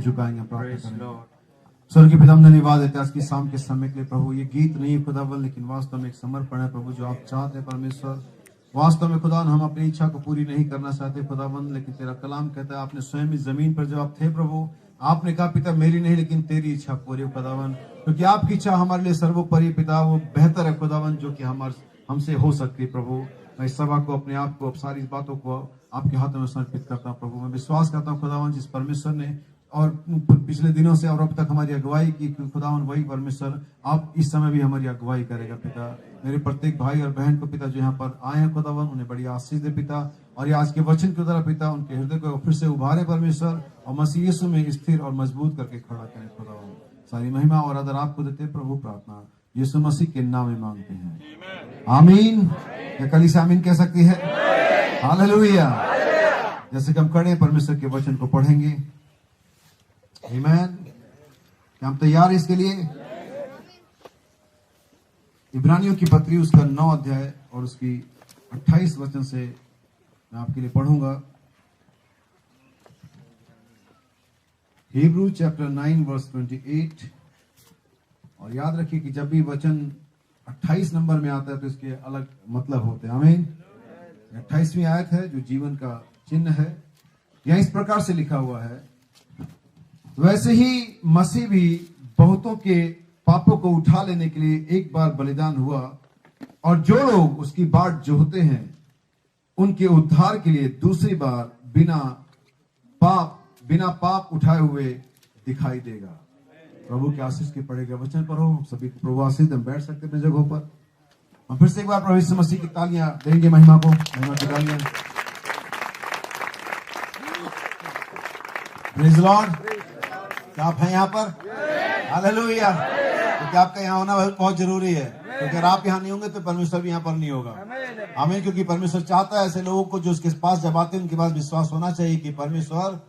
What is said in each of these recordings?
झुकाएंगे, प्रार्थना करेंगे। स्वर्गीय पिता, हम धन्यवाद देते हैं आज की शाम के समय के लिए प्रभु। ये गीत नहीं है खुदावन, लेकिन वास्तव में एक समर्पण है प्रभु, जो आप चाहते हैं परमेश्वर। वास्तव में खुदा, हम अपनी इच्छा को पूरी नहीं करना चाहते खुदावन, लेकिन तेरा कलाम कहता है आपने स्वयं इस जमीन पर जब आप थे प्रभु, आपने कहा पिता मेरी नहीं लेकिन तेरी इच्छा पूरी हो खुदावन, क्योंकि आपकी इच्छा हमारे लिए सर्वोपरि पिता वो बेहतर है खुदावन, जो कि हमसे हो सकती है प्रभु। मैं इस सभा को, अपने आप को, सारी बातों को आपके हाथों में समर्पित करता हूँ प्रभु। मैं विश्वास करता हूँ खुदावन, जिस परमेश्वर ने और पिछले दिनों से और अब तक हमारी अगुवाई की खुदावन, वही परमेश्वर आप इस समय भी हमारी अगुवाई करेगा पिता। मेरे प्रत्येक भाई और बहन को पिता जो यहाँ पर आए हैं खुदावन, उन्हें बड़ी आशीष दे पिता, और ये आज के वचन की तरह पिता उनके हृदय को फिर से उभारे परमेश्वर, और मसीह यीशु में स्थिर और मजबूत करके खड़ा करें खुदावन। सारी महिमा और आदर आपको देते प्रभु, प्रार्थना यीशु मसीह के नाम में मांगते हैं, आमीन। या कलीसिया आमीन कह सकती है? हालेलुया। जैसे कि हम खड़े परमेश्वर के वचन को पढ़ेंगे, आमीन। क्या हम तैयार हैं इसके लिए? इब्रानियों की पत्री उसका 9 अध्याय और उसकी 28 वचन से मैं आपके लिए पढ़ूंगा। Hebrew chapter 9 verse 28। और याद रखिए कि जब भी वचन 28 नंबर में आता है तो इसके अलग मतलब होते हैं, आमीन। 28वीं आयत है जो जीवन का चिन्ह है। यह इस प्रकार से लिखा हुआ है, वैसे ही मसीह भी बहुतों के पापों को उठा लेने के लिए एक बार बलिदान हुआ, और जो लोग उसकी बाट जोहते हैं उनके उद्धार के लिए दूसरी बार बिना पाप उठाए हुए दिखाई देगा। प्रभु के आशीष के पड़ेगा वचन पर हो सभी को प्रभु आशीष। हम बैठ सकते हैं जगहों पर। हम फिर से एक बार प्रभु यीशु मसीह की तालियां देंगे, महिमा को, महिमा की तालियां। Praise Lord. क्या आप हैं यहाँ पर? हालेलुया। क्योंकि आपका यहाँ होना बहुत जरूरी है, क्योंकि अगर आप यहाँ नहीं होंगे तो परमेश्वर भी यहाँ पर नहीं होगा, आमीन। क्योंकि परमेश्वर चाहता है ऐसे लोगों को जो उसके पास जब आते हैं उनके पास विश्वास होना चाहिए कि परमेश्वर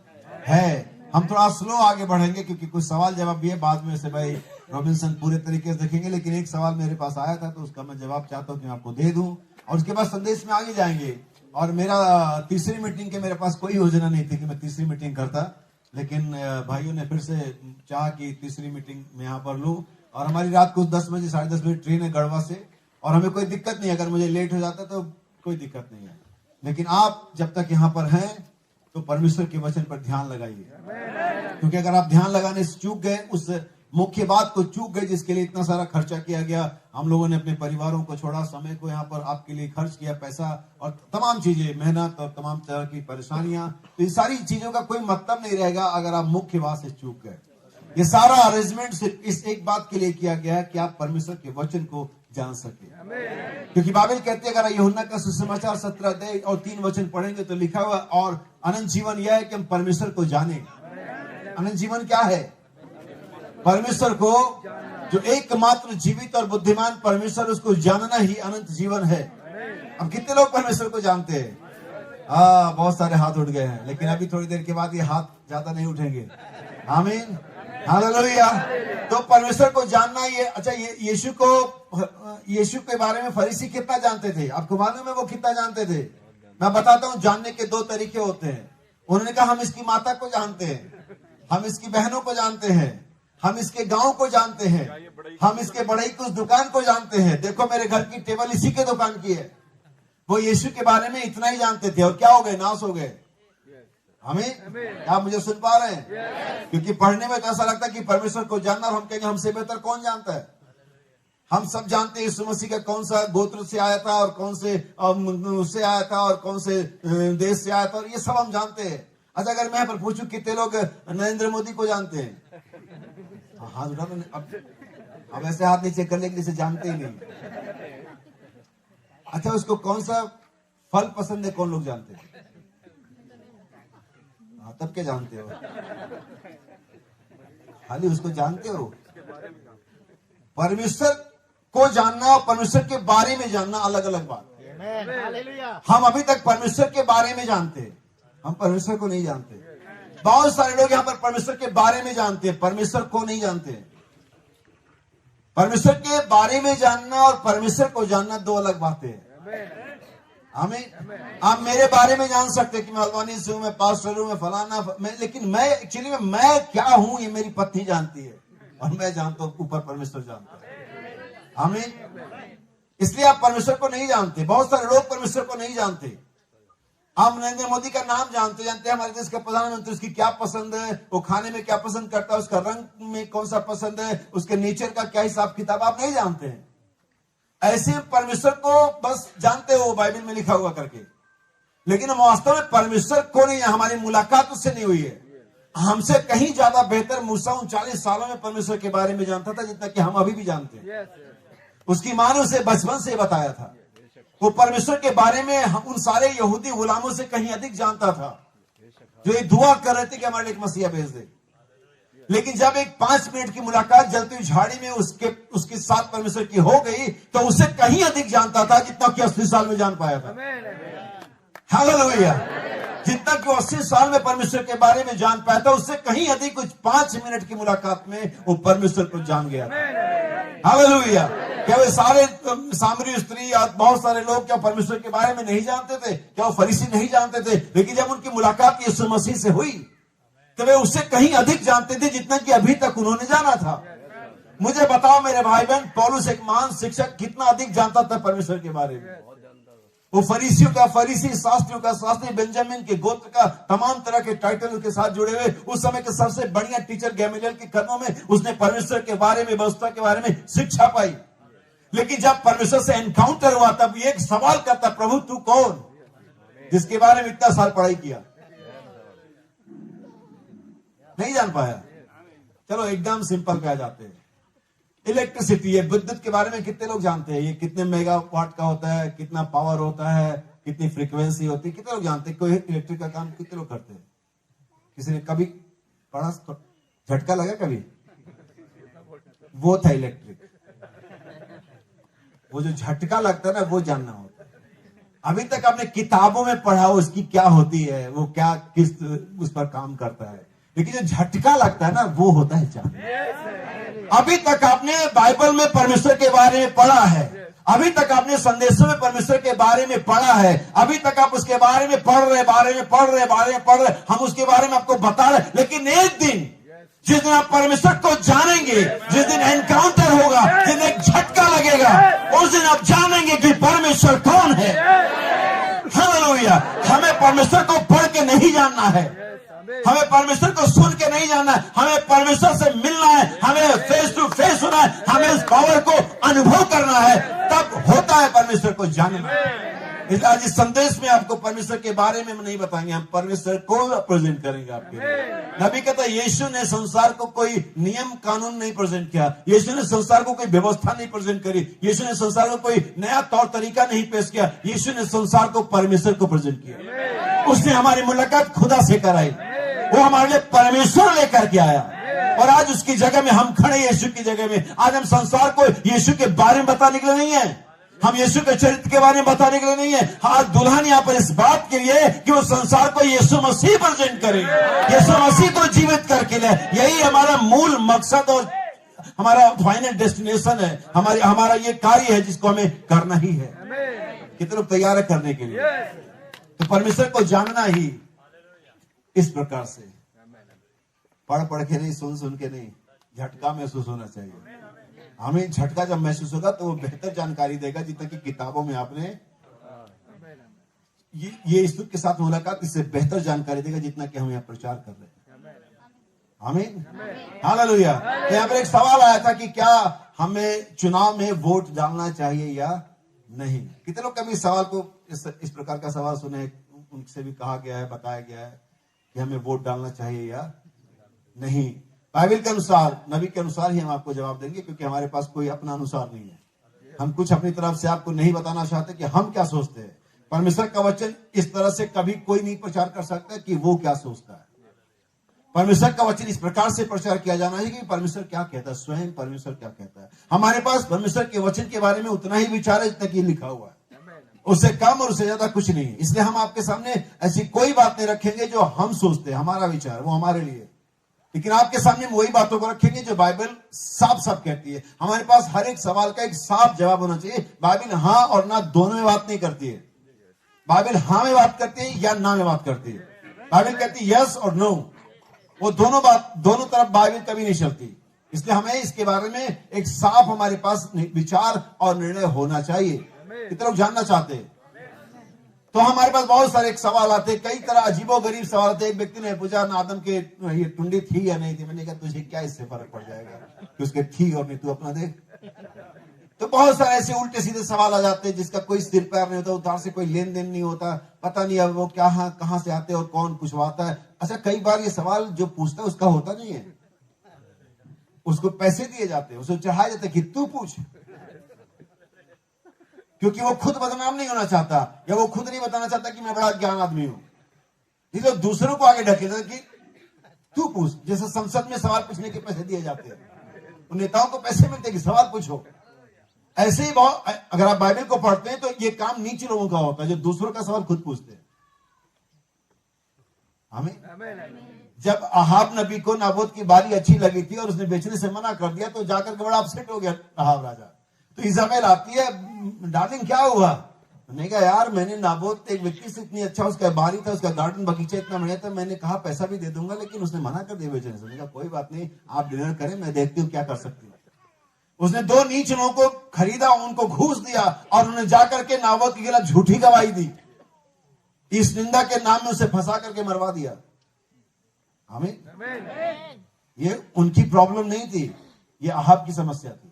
है। हम थोड़ा स्लो आगे बढ़ेंगे क्योंकि कुछ सवाल जवाब भी है, बाद में से भाई रॉबिन्सन पूरे तरीके से देखेंगे, लेकिन एक सवाल मेरे पास आया था तो उसका मैं जवाब चाहता हूँ कि मैं आपको दे दूं, और उसके बाद संदेश में आगे जाएंगे। और मेरा तीसरी मीटिंग के मेरे पास कोई योजना नहीं थी कि मैं तीसरी मीटिंग करता, लेकिन भाइयों ने फिर से चाहा कि तीसरी मीटिंग में यहाँ पर लूं। और हमारी रात को 10 बजे 10:30 बजे ट्रेन है गढ़वा से, और हमें कोई दिक्कत नहीं, अगर मुझे लेट हो जाता तो कोई दिक्कत नहीं है। लेकिन आप जब तक यहाँ पर हैं तो परमेश्वर के वचन पर ध्यान लगाइए, क्योंकि अगर आप ध्यान लगाने से चूक गए, उस मुख्य बात को चूक गए जिसके लिए इतना सारा खर्चा किया गया, हम लोगों ने अपने परिवारों को छोड़ा, समय को यहाँ पर आपके लिए खर्च किया, पैसा और तमाम चीजें, मेहनत और तमाम तरह की परेशानियां, तो इन सारी चीजों का कोई मतलब नहीं रहेगा अगर आप मुख्य बात से चूक गए। ये सारा अरेंजमेंट सिर्फ इस एक बात के लिए किया गया है कि आप परमेश्वर के वचन को जान सके। क्योंकि बाइबल कहते हैं, अगर यूहन्ना का सुसमाचार 17 अध्याय और 3 वचन पढ़ेंगे तो लिखा हुआ, और अनंत जीवन यह है कि हम परमेश्वर को जाने। अनंत जीवन क्या है? परमेश्वर को, जो एकमात्र जीवित और बुद्धिमान परमेश्वर, उसको जानना ही अनंत जीवन है। अब कितने लोग परमेश्वर को जानते हैं? बहुत सारे हाथ उठ गए हैं, लेकिन अभी थोड़ी देर के बाद ये हाथ ज्यादा नहीं उठेंगे, आमीन, हालेलुया। तो परमेश्वर को जानना ये अच्छा। यीशु के बारे में फरीसी कितना जानते थे? आपको मालूम है वो कितना जानते थे? मैं बताता हूँ। जानने के 2 तरीके होते हैं। उन्होंने कहा हम इसकी माता को जानते हैं, हम इसकी बहनों को जानते हैं, हम इसके गांव को जानते हैं, हम इसके बढ़ई की उस दुकान को जानते हैं। देखो मेरे घर की टेबल इसी के दुकान की है। वो यीशु के बारे में इतना ही जानते थे, और क्या हो गए? नाश हो गए। हमें, आप मुझे सुन पा रहे हैं? क्योंकि पढ़ने में तो ऐसा लगता है कि परमेश्वर को जानना, और हम कहेंगे हमसे बेहतर कौन जानता है। हम सब जानते हैं यीशु मसीह का कौन सा गोत्र से आया था, और कौन से उससे आया था, और कौन से देश से आया था, और ये सब हम जानते हैं। अच्छा, अगर मैं पर पूछूं कितने लोग नरेंद्र मोदी को जानते हैं? हाथ उठा दो। अब ऐसे हाथ नीचे कर ले, जिसे जानते ही नहीं। अच्छा, उसको कौन सा फल पसंद है, कौन लोग जानते हैं? तब क्या जानते हो? खाली उसको जानते हो। परमेश्वर को जानना और परमेश्वर के बारे में जानना अलग अलग बात। हम अभी तक परमेश्वर के बारे में जानते हैं, हम परमेश्वर को नहीं जानते। बहुत सारे लोग यहाँ पर परमेश्वर के बारे में जानते हैं, परमेश्वर को नहीं जानते। परमेश्वर के बारे में जानना और परमेश्वर को जानना 2 अलग बातें हैं। आमीन। आप मेरे बारे में जान सकते हैं कि मैं अल्बानी से हूं, मैं पास्टर हूं, मैं फलाना, लेकिन मैं एक्चुअली मैं क्या हूं ये मेरी पत्नी जानती है और मैं जानता हूं, ऊपर परमेश्वर जानता है। आमीन। इसलिए आप परमेश्वर को नहीं जानते। बहुत सारे लोग परमेश्वर को नहीं जानते। आप नरेंद्र मोदी का नाम जानते हैं हमारे देश का प्रधानमंत्री, उसकी क्या पसंद है, वो खाने में क्या पसंद करता है, उसका रंग में कौन सा पसंद है, उसके नेचर का क्या हिसाब किताब आप नहीं जानते हैं। ऐसे परमेश्वर को बस जानते हो बाइबल में लिखा हुआ करके, लेकिन हम वास्तव में परमेश्वर को नहीं, हमारी मुलाकात उससे नहीं हुई है। हमसे कहीं ज्यादा बेहतर मूसा 39 सालों में परमेश्वर के बारे में जानता था जितना कि हम अभी भी जानते हैं। उसकी मां ने उसे बचपन से बताया था। वो परमेश्वर के बारे में उन सारे यहूदी गुलामों से कहीं अधिक जानता था, जो ये दुआ कर रहे थे कि हमारे एक मसीहा भेज दे। लेकिन जब एक 5 मिनट की मुलाकात जलती हुई झाड़ी में उसके साथ परमेश्वर की हो गई, तो उसे कहीं अधिक जानता था जितना कि 80 साल में जान पाया था। हालेलुया। जितना कि 80 साल में परमेश्वर के बारे में जान पाया था, उससे कहीं अधिक कुछ 5 मिनट की मुलाकात में वो परमेश्वर को जान गया था। हालेलुया। क्या वे सारे सामरी स्त्री या बहुत सारे लोग क्या परमेश्वर के बारे में नहीं जानते थे? क्या वो फरीसी नहीं जानते थे? लेकिन जब उनकी मुलाकात यीशु मसीह से हुई तो वे उससे कहीं अधिक जानते थे जितना कि अभी तक उन्होंने जाना था। मुझे बताओ मेरे भाई बहन, पौलुस एक महान शिक्षक कितना अधिक जानता था परमेश्वर के बारे में। वो फरीसियों का फरीसी, शास्त्रियों का शास्त्री, बेंजामिन के गोत्र का तमाम तरह के टाइटल के साथ जुड़े हुए उस समय के सबसे बढ़िया टीचर गैमलियल के कदमों में उसने परमेश्वर के बारे में, व्यवस्था के बारे में शिक्षा पाई। लेकिन जब परमेश्वर से एनकाउंटर हुआ तब ये एक सवाल करता, प्रभु तू कौन, जिसके बारे में इतना साल पढ़ाई किया? नहीं जान पाया। चलो एकदम सिंपल पे आ जाते हैं। इलेक्ट्रिसिटी है, विद्युत के बारे में कितने लोग जानते हैं? ये कितने मेगावाट का होता है, कितना पावर होता है, कितनी फ्रीक्वेंसी होती है, कितने लोग जानते हैं? कोई इलेक्ट्रिक का काम कितने लोग करते हैं? किसी ने कभी पढ़ा, झटका लगा कभी? वो था इलेक्ट्रिक। वो जो झटका लगता है ना, वो जानना होता है। अभी तक आपने किताबों में पढ़ा उसकी क्या होती है, वो क्या किस उस पर काम करता है, लेकिन जो झटका लगता है ना, वो होता है जानना। अभी तक आपने बाइबल में परमेश्वर के बारे में पढ़ा है, अभी तक आपने संदेशों में परमेश्वर के बारे में पढ़ा है, अभी तक आप उसके बारे में पढ़ रहे, हम उसके बारे में आपको बता रहे, लेकिन एक दिन जिस दिन आप परमेश्वर को जानेंगे, जिस दिन एनकाउंटर होगा, जिस दिन एक झटका लगेगा, उस दिन आप जानेंगे कि परमेश्वर कौन है। हालेलुया। हमें परमेश्वर को पढ़ के नहीं जानना है, हमें परमेश्वर को सुन के नहीं जानना है, हमें परमेश्वर से मिलना है, हमें फेस टू फेस होना है, हमें उस पावर को अनुभव करना है, तब होता है परमेश्वर को जानना। इसलिए आज इस संदेश में आपको परमेश्वर के बारे में नहीं बताएंगे, हम परमेश्वर को प्रेजेंट करेंगे आपके लिए। नबी कहता है यीशु ने संसार को कोई नियम कानून नहीं प्रेजेंट किया, यीशु ने संसार को कोई व्यवस्था नहीं प्रेजेंट करी, यीशु ने संसार को कोई नया तौर तरीका नहीं पेश किया, यीशु ने संसार को परमेश्वर को प्रेजेंट किया। उसने हमारी मुलाकात खुदा से कराई, वो हमारे लिए परमेश्वर लेकर के आया, और आज उसकी जगह में हम खड़े, यीशु की जगह में। आज हम संसार को यीशु के बारे में बताने के लिए नहीं है, हम यीशु के चरित्र के बारे में बताने के लिए नहीं है। आज दुल्हन यहाँ पर इस बात के लिए कि वो संसार को यीशु मसीह प्रेजेंट करे, यीशु मसीह को जीवित करके ले। यही हमारा मूल मकसद और हमारा फाइनल डेस्टिनेशन है, हमारा ये कार्य है जिसको हमें करना ही है। कितने लोग तैयार है करने के लिए? तो परमेश्वर को जानना ही इस प्रकार से, पढ़ के नहीं, सुन के नहीं, झटका महसूस होना चाहिए। हमें झटका जब महसूस होगा तो वो बेहतर जानकारी देगा जितना कि किताबों में आपने ये ईश्वर के साथ मुलाकात, इससे बेहतर जानकारी देगा जितना कि हम यहाँ प्रचार कर रहे हैं। आमीन, हालेलुया। यहाँ पर एक सवाल आया था कि क्या हमें चुनाव में वोट डालना चाहिए या नहीं। कितने लोग कभी सवाल को इस प्रकार का सवाल सुने, उनसे भी कहा गया है, बताया गया है कि हमें वोट डालना चाहिए या नहीं। बाइबल के अनुसार, नबी के अनुसार ही हम आपको जवाब देंगे, क्योंकि हमारे पास कोई अपना अनुसार नहीं है। हम कुछ अपनी तरफ से आपको नहीं बताना चाहते कि हम क्या सोचते हैं। परमेश्वर का वचन इस तरह से कभी कोई नहीं प्रचार कर सकता कि वो क्या सोचता है। परमेश्वर का वचन इस प्रकार से प्रचार किया जाना है कि परमेश्वर क्या कहता है, स्वयं परमेश्वर क्या कहता है। हमारे पास परमेश्वर के वचन के बारे में उतना ही विचार है जितना कि लिखा हुआ है, उससे कम और उससे ज्यादा कुछ नहीं है। इसलिए हम आपके सामने ऐसी कोई बात नहीं रखेंगे जो हम सोचते हैं, हमारा विचार वो हमारे लिए, लेकिन आपके सामने हम वही बातों को रखेंगे जो बाइबल साफ साफ कहती है। हमारे पास हर एक सवाल का एक साफ जवाब होना चाहिए। बाइबल हाँ और ना दोनों में बात नहीं करती है। बाइबल हाँ में बात करती है या ना में बात करती है। बाइबल कहती है यस और नो, वो दोनों तरफ बाइबल कभी नहीं चलती। इसलिए हमें इसके बारे में एक साफ हमारे पास विचार और निर्णय होना चाहिए। कितने लोग जानना चाहते हैं? तो हमारे पास बहुत सारे सवाल आते हैं, कई तरह अजीबो गरीब सवाल आते हैं। एक व्यक्ति ने पूछा आदम के ये टुंडी थी या नहीं थी। मैंने कहा तुझे क्या इससे फर्क पड़ जाएगा कि उसके थी और नहीं, तू अपना देख। तो बहुत सारे ऐसे उल्टे सीधे सवाल आ जाते हैं जिसका कोई सिर पैर नहीं होता, उधार से कोई लेन देन नहीं होता, पता नहीं अब वो क्या कहां से आते और कौन पूछवाता है। अच्छा, कई बार ये सवाल जो पूछता है उसका होता नहीं है, उसको पैसे दिए जाते हैं, उसे चढ़ाए जाते कि तू पूछ, क्योंकि वो खुद बदनाम नहीं होना चाहता या वो खुद नहीं बताना चाहता कि मैं बड़ा ज्ञान आदमी हूं, इसलिए दूसरों को आगे ढकेलता कि तू पूछ। जैसे संसद में सवाल पूछने के पैसे दिए जाते हैं, उन नेताओं को पैसे मिलते कि सवाल पूछो। ऐसे ही बहुत, अगर आप बाइबल को पढ़ते हैं तो ये काम नीचे लोगों का होता है जो दूसरों का सवाल खुद पूछते हैं। हमें जब अहाब नबी को नाबोत की बारी अच्छी लगी थी और उसने बेचने से मना कर दिया तो जाकर के बड़ा अपसेट हो गया अहाब राजा। तो इजाबेल आती है, डार्लिंग क्या हुआ? मैंने कहा यार मैंने नाबोत एक व्यक्ति से इतनी अच्छा उसका बारी था, उसका गार्डन बगीचा इतना बढ़िया था, मैंने कहा पैसा भी दे दूंगा लेकिन उसने मना कर दिया बेचने से। मैंने कहा कोई बात नहीं, आप डिनर करें, मैं देखती हूँ क्या कर सकती हूँ। उसने 2 नीच लोगों को खरीदा, उनको घूस दिया और उन्होंने जाकर के नाबोत के खिलाफ झूठी गवाही दी। इस निंदा के नाम में उसे फंसा करके मरवा दिया। हमें ये उनकी प्रॉब्लम नहीं थी, ये अहाब की समस्या थी,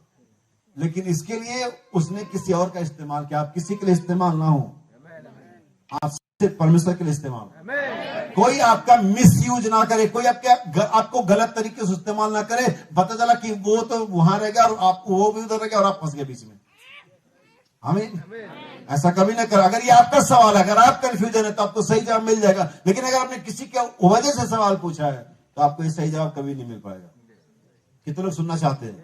लेकिन इसके लिए उसने किसी और का इस्तेमाल किया। आप किसी के लिए इस्तेमाल ना हो, आप सिर्फ परमेश्वर के लिए इस्तेमाल। कोई आपका मिसयूज ना करे, कोई आपको गलत तरीके से इस्तेमाल ना करे। पता चला कि वो तो वहां रह गया और आप वो भी उधर रह गया और आप फंस गए बीच में। हमें ऐसा कभी ना कर। अगर ये आपका सवाल है, अगर आप कंफ्यूजन है तो आपको सही जवाब मिल जाएगा, लेकिन अगर आपने किसी के वजह से सवाल पूछा है तो आपको ये सही जवाब कभी नहीं मिल पाएगा। कितने लोग सुनना चाहते हैं?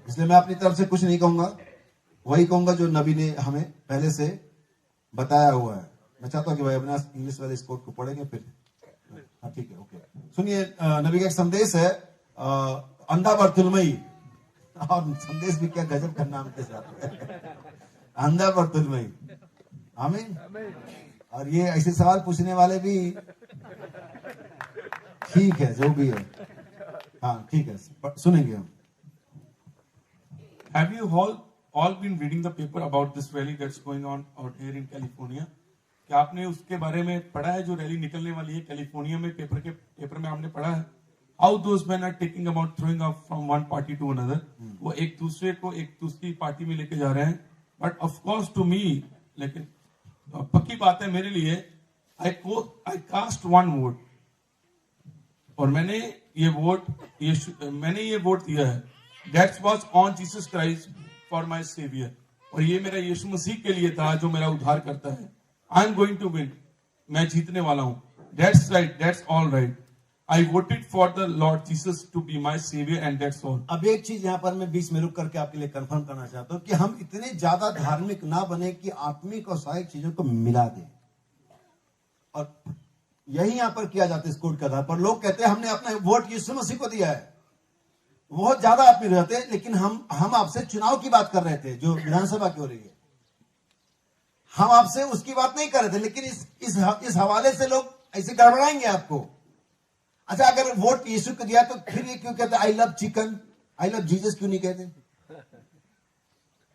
इसलिए मैं अपनी तरफ से कुछ नहीं कहूंगा, वही कहूंगा जो नबी ने हमें पहले से बताया हुआ है। मैं चाहता हूं कि भाई अपना इंग्लिश वाले इस कोट को पढ़ेंगे फिर। हाँ ठीक है, ओके। सुनिए, नबी का एक संदेश है, अंधा बर्तुलमई, और संदेश भी क्या गजब का नाम के साथ है, अंधा बर्तुलमई। आमीन। और ये ऐसे सवाल पूछने वाले भी ठीक है, जो भी है, हाँ ठीक है, सुनेंगे हम। Have you all been reading the paper about this rally that's going on out here in California? क्या आपने उसके बारे में पढ़ा है जो रैली निकलने वाली है कैलिफोर्निया में? पेपर में आपने पढ़ा है how those men are taking about throwing up from one party to another. वो एक दूसरे को एक दूसरी पार्टी में लेके जा रहे हैं। But of course to me, लेकिन पक्की बात है मेरे लिए, आई कास्ट 1 वोट, और मैंने ये वोट दिया है, that was on Jesus Christ for my saviour. और ये मेरा यीशु मसीह के लिए था जो मेरा उद्धार करता है। I am going to win, मैं जीतने वाला हूं। That's right, that's all right. I voted for the Lord Jesus to be my savior and that's all. अब एक चीज यहाँ पर मैं बीच में रुक करके आपके लिए कंफर्म करना चाहता हूँ कि हम इतने ज्यादा धार्मिक ना बने कि आत्मिक और सहायक चीजों को मिला दें। और यही यहाँ पर किया जाता है इस कोड के आधार पर। लोग कहते हैं हमने अपना वोट यीशु मसीह को दिया है, बहुत ज्यादा आत्मिक रहते हैं, लेकिन हम आपसे चुनाव की बात कर रहे थे जो विधानसभा की हो रही है, हम आपसे उसकी बात नहीं कर रहे थे। लेकिन इस हवाले से लोग ऐसे गड़बड़ाएंगे आपको। अच्छा, अगर वोट यीशु को दिया तो फिर ये क्यों कहते I love chicken, I love Jesus क्यों नहीं कहते?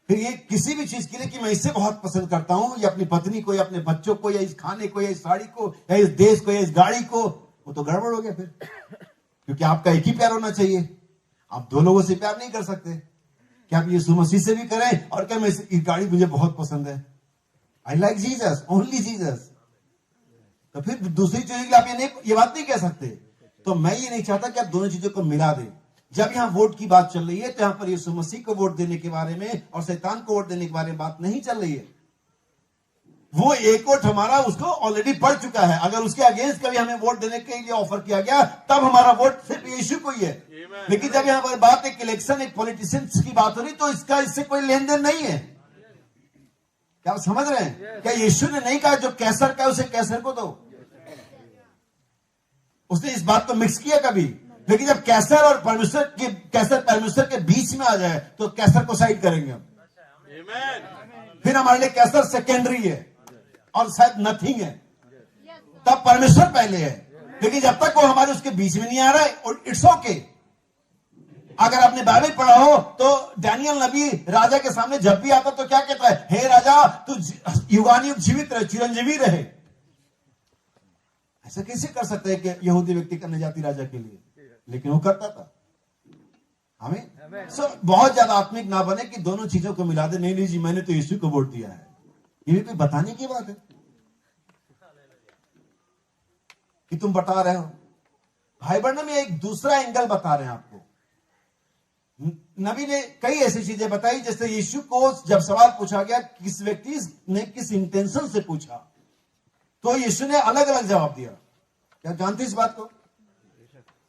फिर ये किसी भी चीज के लिए कि मैं इसे बहुत पसंद करता हूं, या अपनी पत्नी को, या अपने बच्चों को, या इस खाने को, या इस साड़ी को, या इस देश को, या इस गाड़ी को, वो तो गड़बड़ हो गया फिर। क्योंकि आपका एक ही प्यार होना चाहिए, आप 2 लोगों से प्यार नहीं कर सकते। क्या आप यीशु मसीह से भी करें और क्या मैं इस गाड़ी मुझे बहुत पसंद है, I like Jesus, only Jesus, तो फिर दूसरी चीज के लिए आप ये बात नहीं कह सकते। तो मैं ये नहीं चाहता कि आप दोनों चीजों को मिला दें। जब यहाँ वोट की बात चल रही है तो यहाँ पर यीशु मसीह को वोट देने के बारे में और शैतान को वोट देने के बारे में बात नहीं चल रही है। वो एक वोट हमारा उसको ऑलरेडी पड़ चुका है। अगर उसके अगेंस्ट कभी हमें वोट देने के लिए ऑफर किया गया तब हमारा वोट सिर्फ यीशु को ही है। लेकिन जब यहाँ पर बात एक इलेक्शन, एक पॉलिटिशियंस की बात हो रही तो इससे कोई लेन देन नहीं है। क्या आप समझ रहे हैं? क्या यीशु ने नहीं कहा जो कैसर का उसे कैसर को दो? उसने इस बात को मिक्स किया कभी? लेकिन जब कैसर और परमेश्वर के बीच में आ जाए तो कैसर को साइड करेंगे हम। फिर हमारे लिए कैसर सेकेंडरी है। और शायद नथिंग है, तब परमेश्वर पहले है। लेकिन जब तक वो हमारे उसके बीच में नहीं आ रहा है, और इट्स ओके। अगर आपने बाइबल पढ़ा हो तो डैनियल नबी राजा के सामने जब भी आता तो क्या कहता है, हे राजा तू युगानुयुग जीवित रहे, चिरंजीवी रहे। ऐसा कैसे कर सकते हैं कि यहूदी व्यक्ति अन्य जाति राजा के लिए, लेकिन वो करता था। हमें बहुत ज्यादा आत्मिक ना बने कि दोनों चीजों को मिला दे। नहीं जी मैंने तो यीशु को वोट दिया है, ये भी कोई बताने की बात है कि तुम बता रहे हो। भाई बहनों में एक दूसरा एंगल बता रहे हैं आपको। नबी ने कई ऐसी चीजें बताई, जैसे यीशु को जब सवाल पूछा गया किस व्यक्ति ने किस इंटेंशन से पूछा, तो यीशु ने अलग अलग जवाब दिया। क्या जानते इस बात को?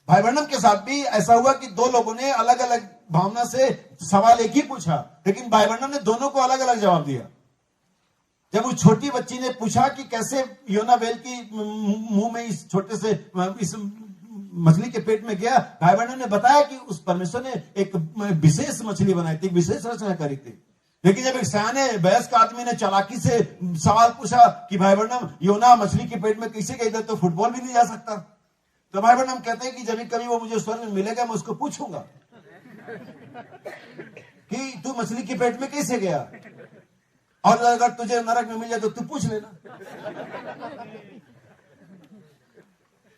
भाई बहनम के साथ भी ऐसा हुआ कि दो लोगों ने अलग अलग भावना से सवाल एक ही पूछा, लेकिन भाई बहनम ने दोनों को अलग अलग जवाब दिया। जब उस छोटी बच्ची ने पूछा कि कैसे योना वेल की मुंह में इस छोटे से इस मछली के पेट में गया, भाई बहनों ने बताया कि उस परमेश्वर ने एक विशेष मछली बनाई थी, एक विशेष रचना करी थी। लेकिन जब एक सयाने वयस्क आदमी ने चालाकी से सवाल पूछा कि भाई बहनम योना मछली के पेट में कैसे गई, तो फुटबॉल भी नहीं जा सकता। तो भाई बहनम कहते हैं कि जब कभी वो मुझे स्वर्ग में मिलेगा मैं उसको पूछूंगा कि तू मछली के पेट में कैसे गया, और अगर तुझे नरक में मिल जाए तो तू पूछ लेना,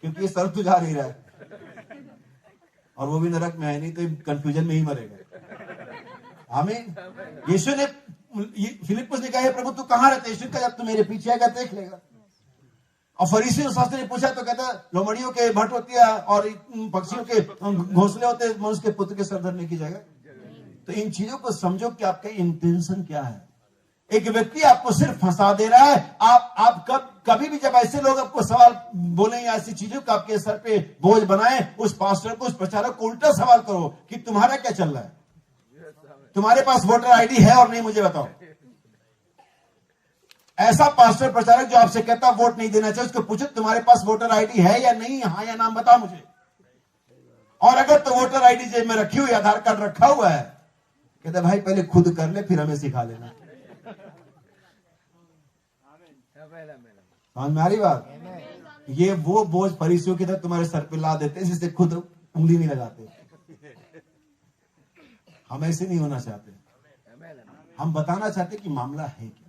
क्योंकि ये सर तू जा नहीं रहा है और वो भी नरक में है नहीं, तो कंफ्यूजन में ही मरेगा। आमीन। यीशु ने फिलिप्पुस ने कहा प्रभु तू कहां रहते? यीशु का जब तू मेरे पीछे आएगा देख लेगा। और फरीसी और शास्त्री ने पूछा तो कहता लोमड़ियों के भट्ट होती है और पक्षियों के घोंसले होते हैं, मनुष्य के पुत्र के सर धरने की जगह। तो इन चीजों को समझो कि आपका इंटेंशन क्या है। एक व्यक्ति आपको सिर्फ फंसा दे रहा है। आप कभी भी जब ऐसे लोग आपको सवाल बोले या ऐसी चीजों का आपके सर पे बोझ बनाए, उस पास्टर को, उस प्रचारक को उल्टा सवाल करो कि तुम्हारा क्या चल रहा है, तुम्हारे पास वोटर आईडी है और नहीं मुझे बताओ। ऐसा पास्टर प्रचारक जो आपसे कहता वोट नहीं देना चाहिए, उसको पूछो तुम्हारे पास वोटर आईडी है या नहीं, हाँ या नाम बता मुझे। और अगर तो वोटर आईडी जेब में रखी हुई, आधार कार्ड रखा हुआ है, कहते भाई पहले खुद कर ले फिर हमें सिखा लेना। समझ में आ रही बात? ये वो बोझ फरीसियों की तरह तुम्हारे सर पे ला देते हैं जिससे खुद उंगली नहीं लगाते। हम ऐसे नहीं होना चाहते। हम बताना चाहते कि मामला है क्या।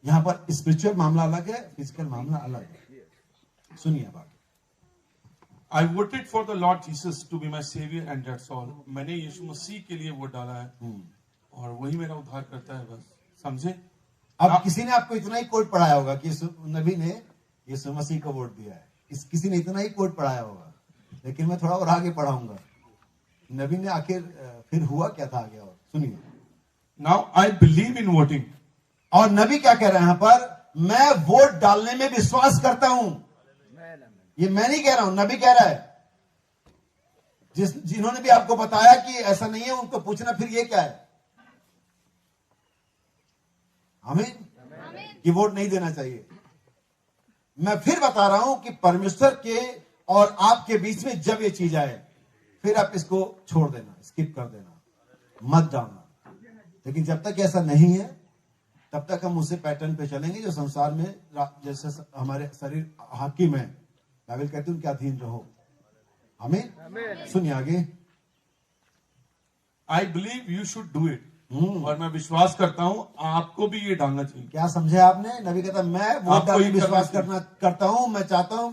यहां पर स्पिरिचुअल मामला अलग है, फिजिकल मामला अलग है। सुनिए बात। I voted for the Lord Jesus to be my savior and that's all. मैंने यीशु मसीह के लिए वोट डाला है और वही मेरा उद्धार करता है, बस। समझे? अब किसी ने आपको इतना ही कोट पढ़ाया होगा कि नबी ने यीशु मसीह को वोट दिया है, किसी ने इतना ही कोट पढ़ाया होगा, लेकिन मैं थोड़ा और आगे पढ़ाऊंगा। नबी ने आखिर फिर हुआ क्या था आगे, और सुनिए। Now I believe in voting. और नबी क्या कह रहे हैं यहां पर? मैं वोट डालने में विश्वास करता हूं। ये मैं नहीं कह रहा हूं, नबी कह रहा है। जिन्होंने भी आपको बताया कि ऐसा नहीं है, उनको पूछना फिर ये क्या है। आमीन। कि वोट नहीं देना चाहिए। मैं फिर बता रहा हूं कि परमेश्वर के और आपके बीच में जब ये चीज आए, फिर आप इसको छोड़ देना, स्किप कर देना, मत डालना। लेकिन जब तक ऐसा नहीं है तब तक हम उसी पैटर्न पे चलेंगे जो संसार में जैसे हमारे शरीर हाकिम है, बाइबल कहते हैं उनके अधीन रहो। आमीन। सुनिए आगे। I believe you should do it. और मैं विश्वास करता हूं आपको भी ये डालना चाहिए। क्या समझे आपने? नबी कहता मैं वोट डालने में विश्वास करता हूं, मैं चाहता हूं,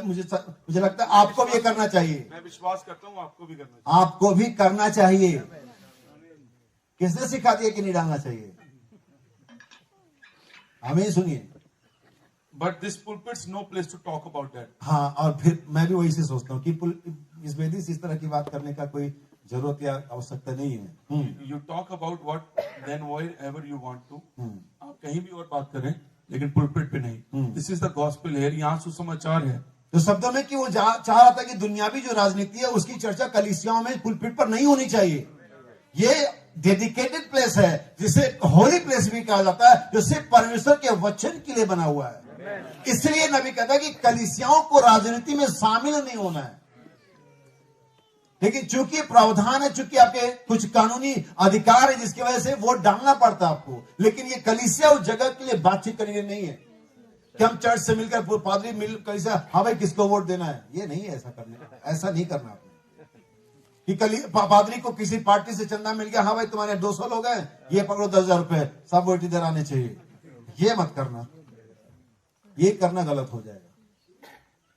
मुझे लगता है आपको भी ये करना चाहिए। मैं विश्वास करता हूं आपको भी करना चाहिए। आपको भी करना चाहिए। किसने सिखा दिया कि नहीं डालना चाहिए? हमें सुनिए। But this pulpit's no place to talk about that. हाँ, और फिर मैं भी वही से सोचता हूँ कि इस वेदी से इस तरह की बात करने का कोई जरूरत या आवश्यकता नहीं है। You talk about what then wherever you want to. आप कहीं भी और बात करें, लेकिन पुलपिट पे नहीं। This is the gospel है, यहाँ सुसमाचार है। तो शब्दों में कि वो चाह रहा था कि दुनियावी जो राजनीति है उसकी चर्चा कलीसियाओं में पुलपिट पर नहीं होनी चाहिए। ये डेडिकेटेड प्लेस है जिसे होली प्लेस भी कहा जाता है, जो सिर्फ परमेश्वर के वचन के लिए बना हुआ है। इसलिए नबी कहता है कि कलीसियाओं को राजनीति में शामिल नहीं होना है। लेकिन चूंकि प्रावधान है, चूंकि आपके कुछ कानूनी अधिकार है जिसकी वजह से वोट डालना पड़ता है आपको, लेकिन ये कलीसिया उस जगह के लिए बातचीत करने नहीं है कि हम चर्च से मिलकर पादरी मिल कलीसिया, हाँ भाई किसको वोट देना है, ये नहीं है। ऐसा करने, ऐसा नहीं करना आपने कि पादरी को किसी पार्टी से चंदा मिल गया, हाँ भाई तुम्हारे 200 लोग हैं, ये पकड़ो 10,000 रुपए, सब वोट इधर आने चाहिए, ये मत करना। ये करना गलत हो जाएगा।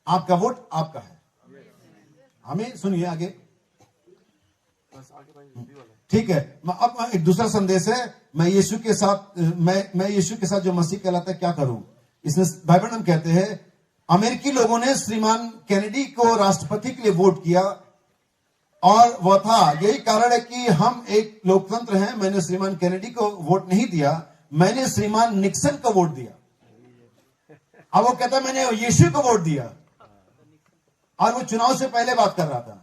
आपका वोट आपका है। हमें सुनिए आगे, ठीक है। अब एक दूसरा संदेश है, मैं यीशु के साथ जो मसीह कहलाता है क्या करूं। इसमें भाई बहन हम कहते हैं, अमेरिकी लोगों ने श्रीमान कैनेडी को राष्ट्रपति के लिए वोट किया और वह था, यही कारण है कि हम एक लोकतंत्र हैं। मैंने श्रीमान कैनेडी को वोट नहीं दिया, मैंने श्रीमान निक्सन को वोट दिया। अब वो कहता है मैंने यीशु को वोट दिया, और वो चुनाव से पहले बात कर रहा था,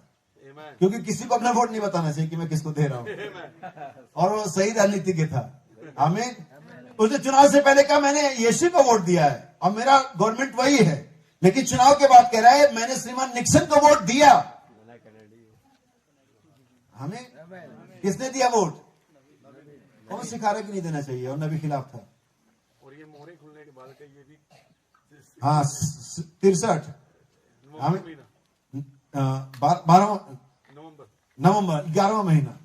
क्योंकि किसी को अपना वोट नहीं बताना चाहिए कि मैं किसको दे रहा हूं, और वो सही राजनीतिज्ञ था। हमें उसने चुनाव से पहले कहा मैंने यीशु को वोट दिया है और मेरा गवर्नमेंट वही है, लेकिन चुनाव के बाद कह रहा है मैंने श्रीमान निक्सन को वोट दिया। हमें किसने दिया वोट? कौन सिखा रहा कि नहीं देना चाहिए, और नबी खिलाफ था। और ये मोहरे खुलने के बाद का ये भी, हाँ 63 नवंबर 11वां महीना।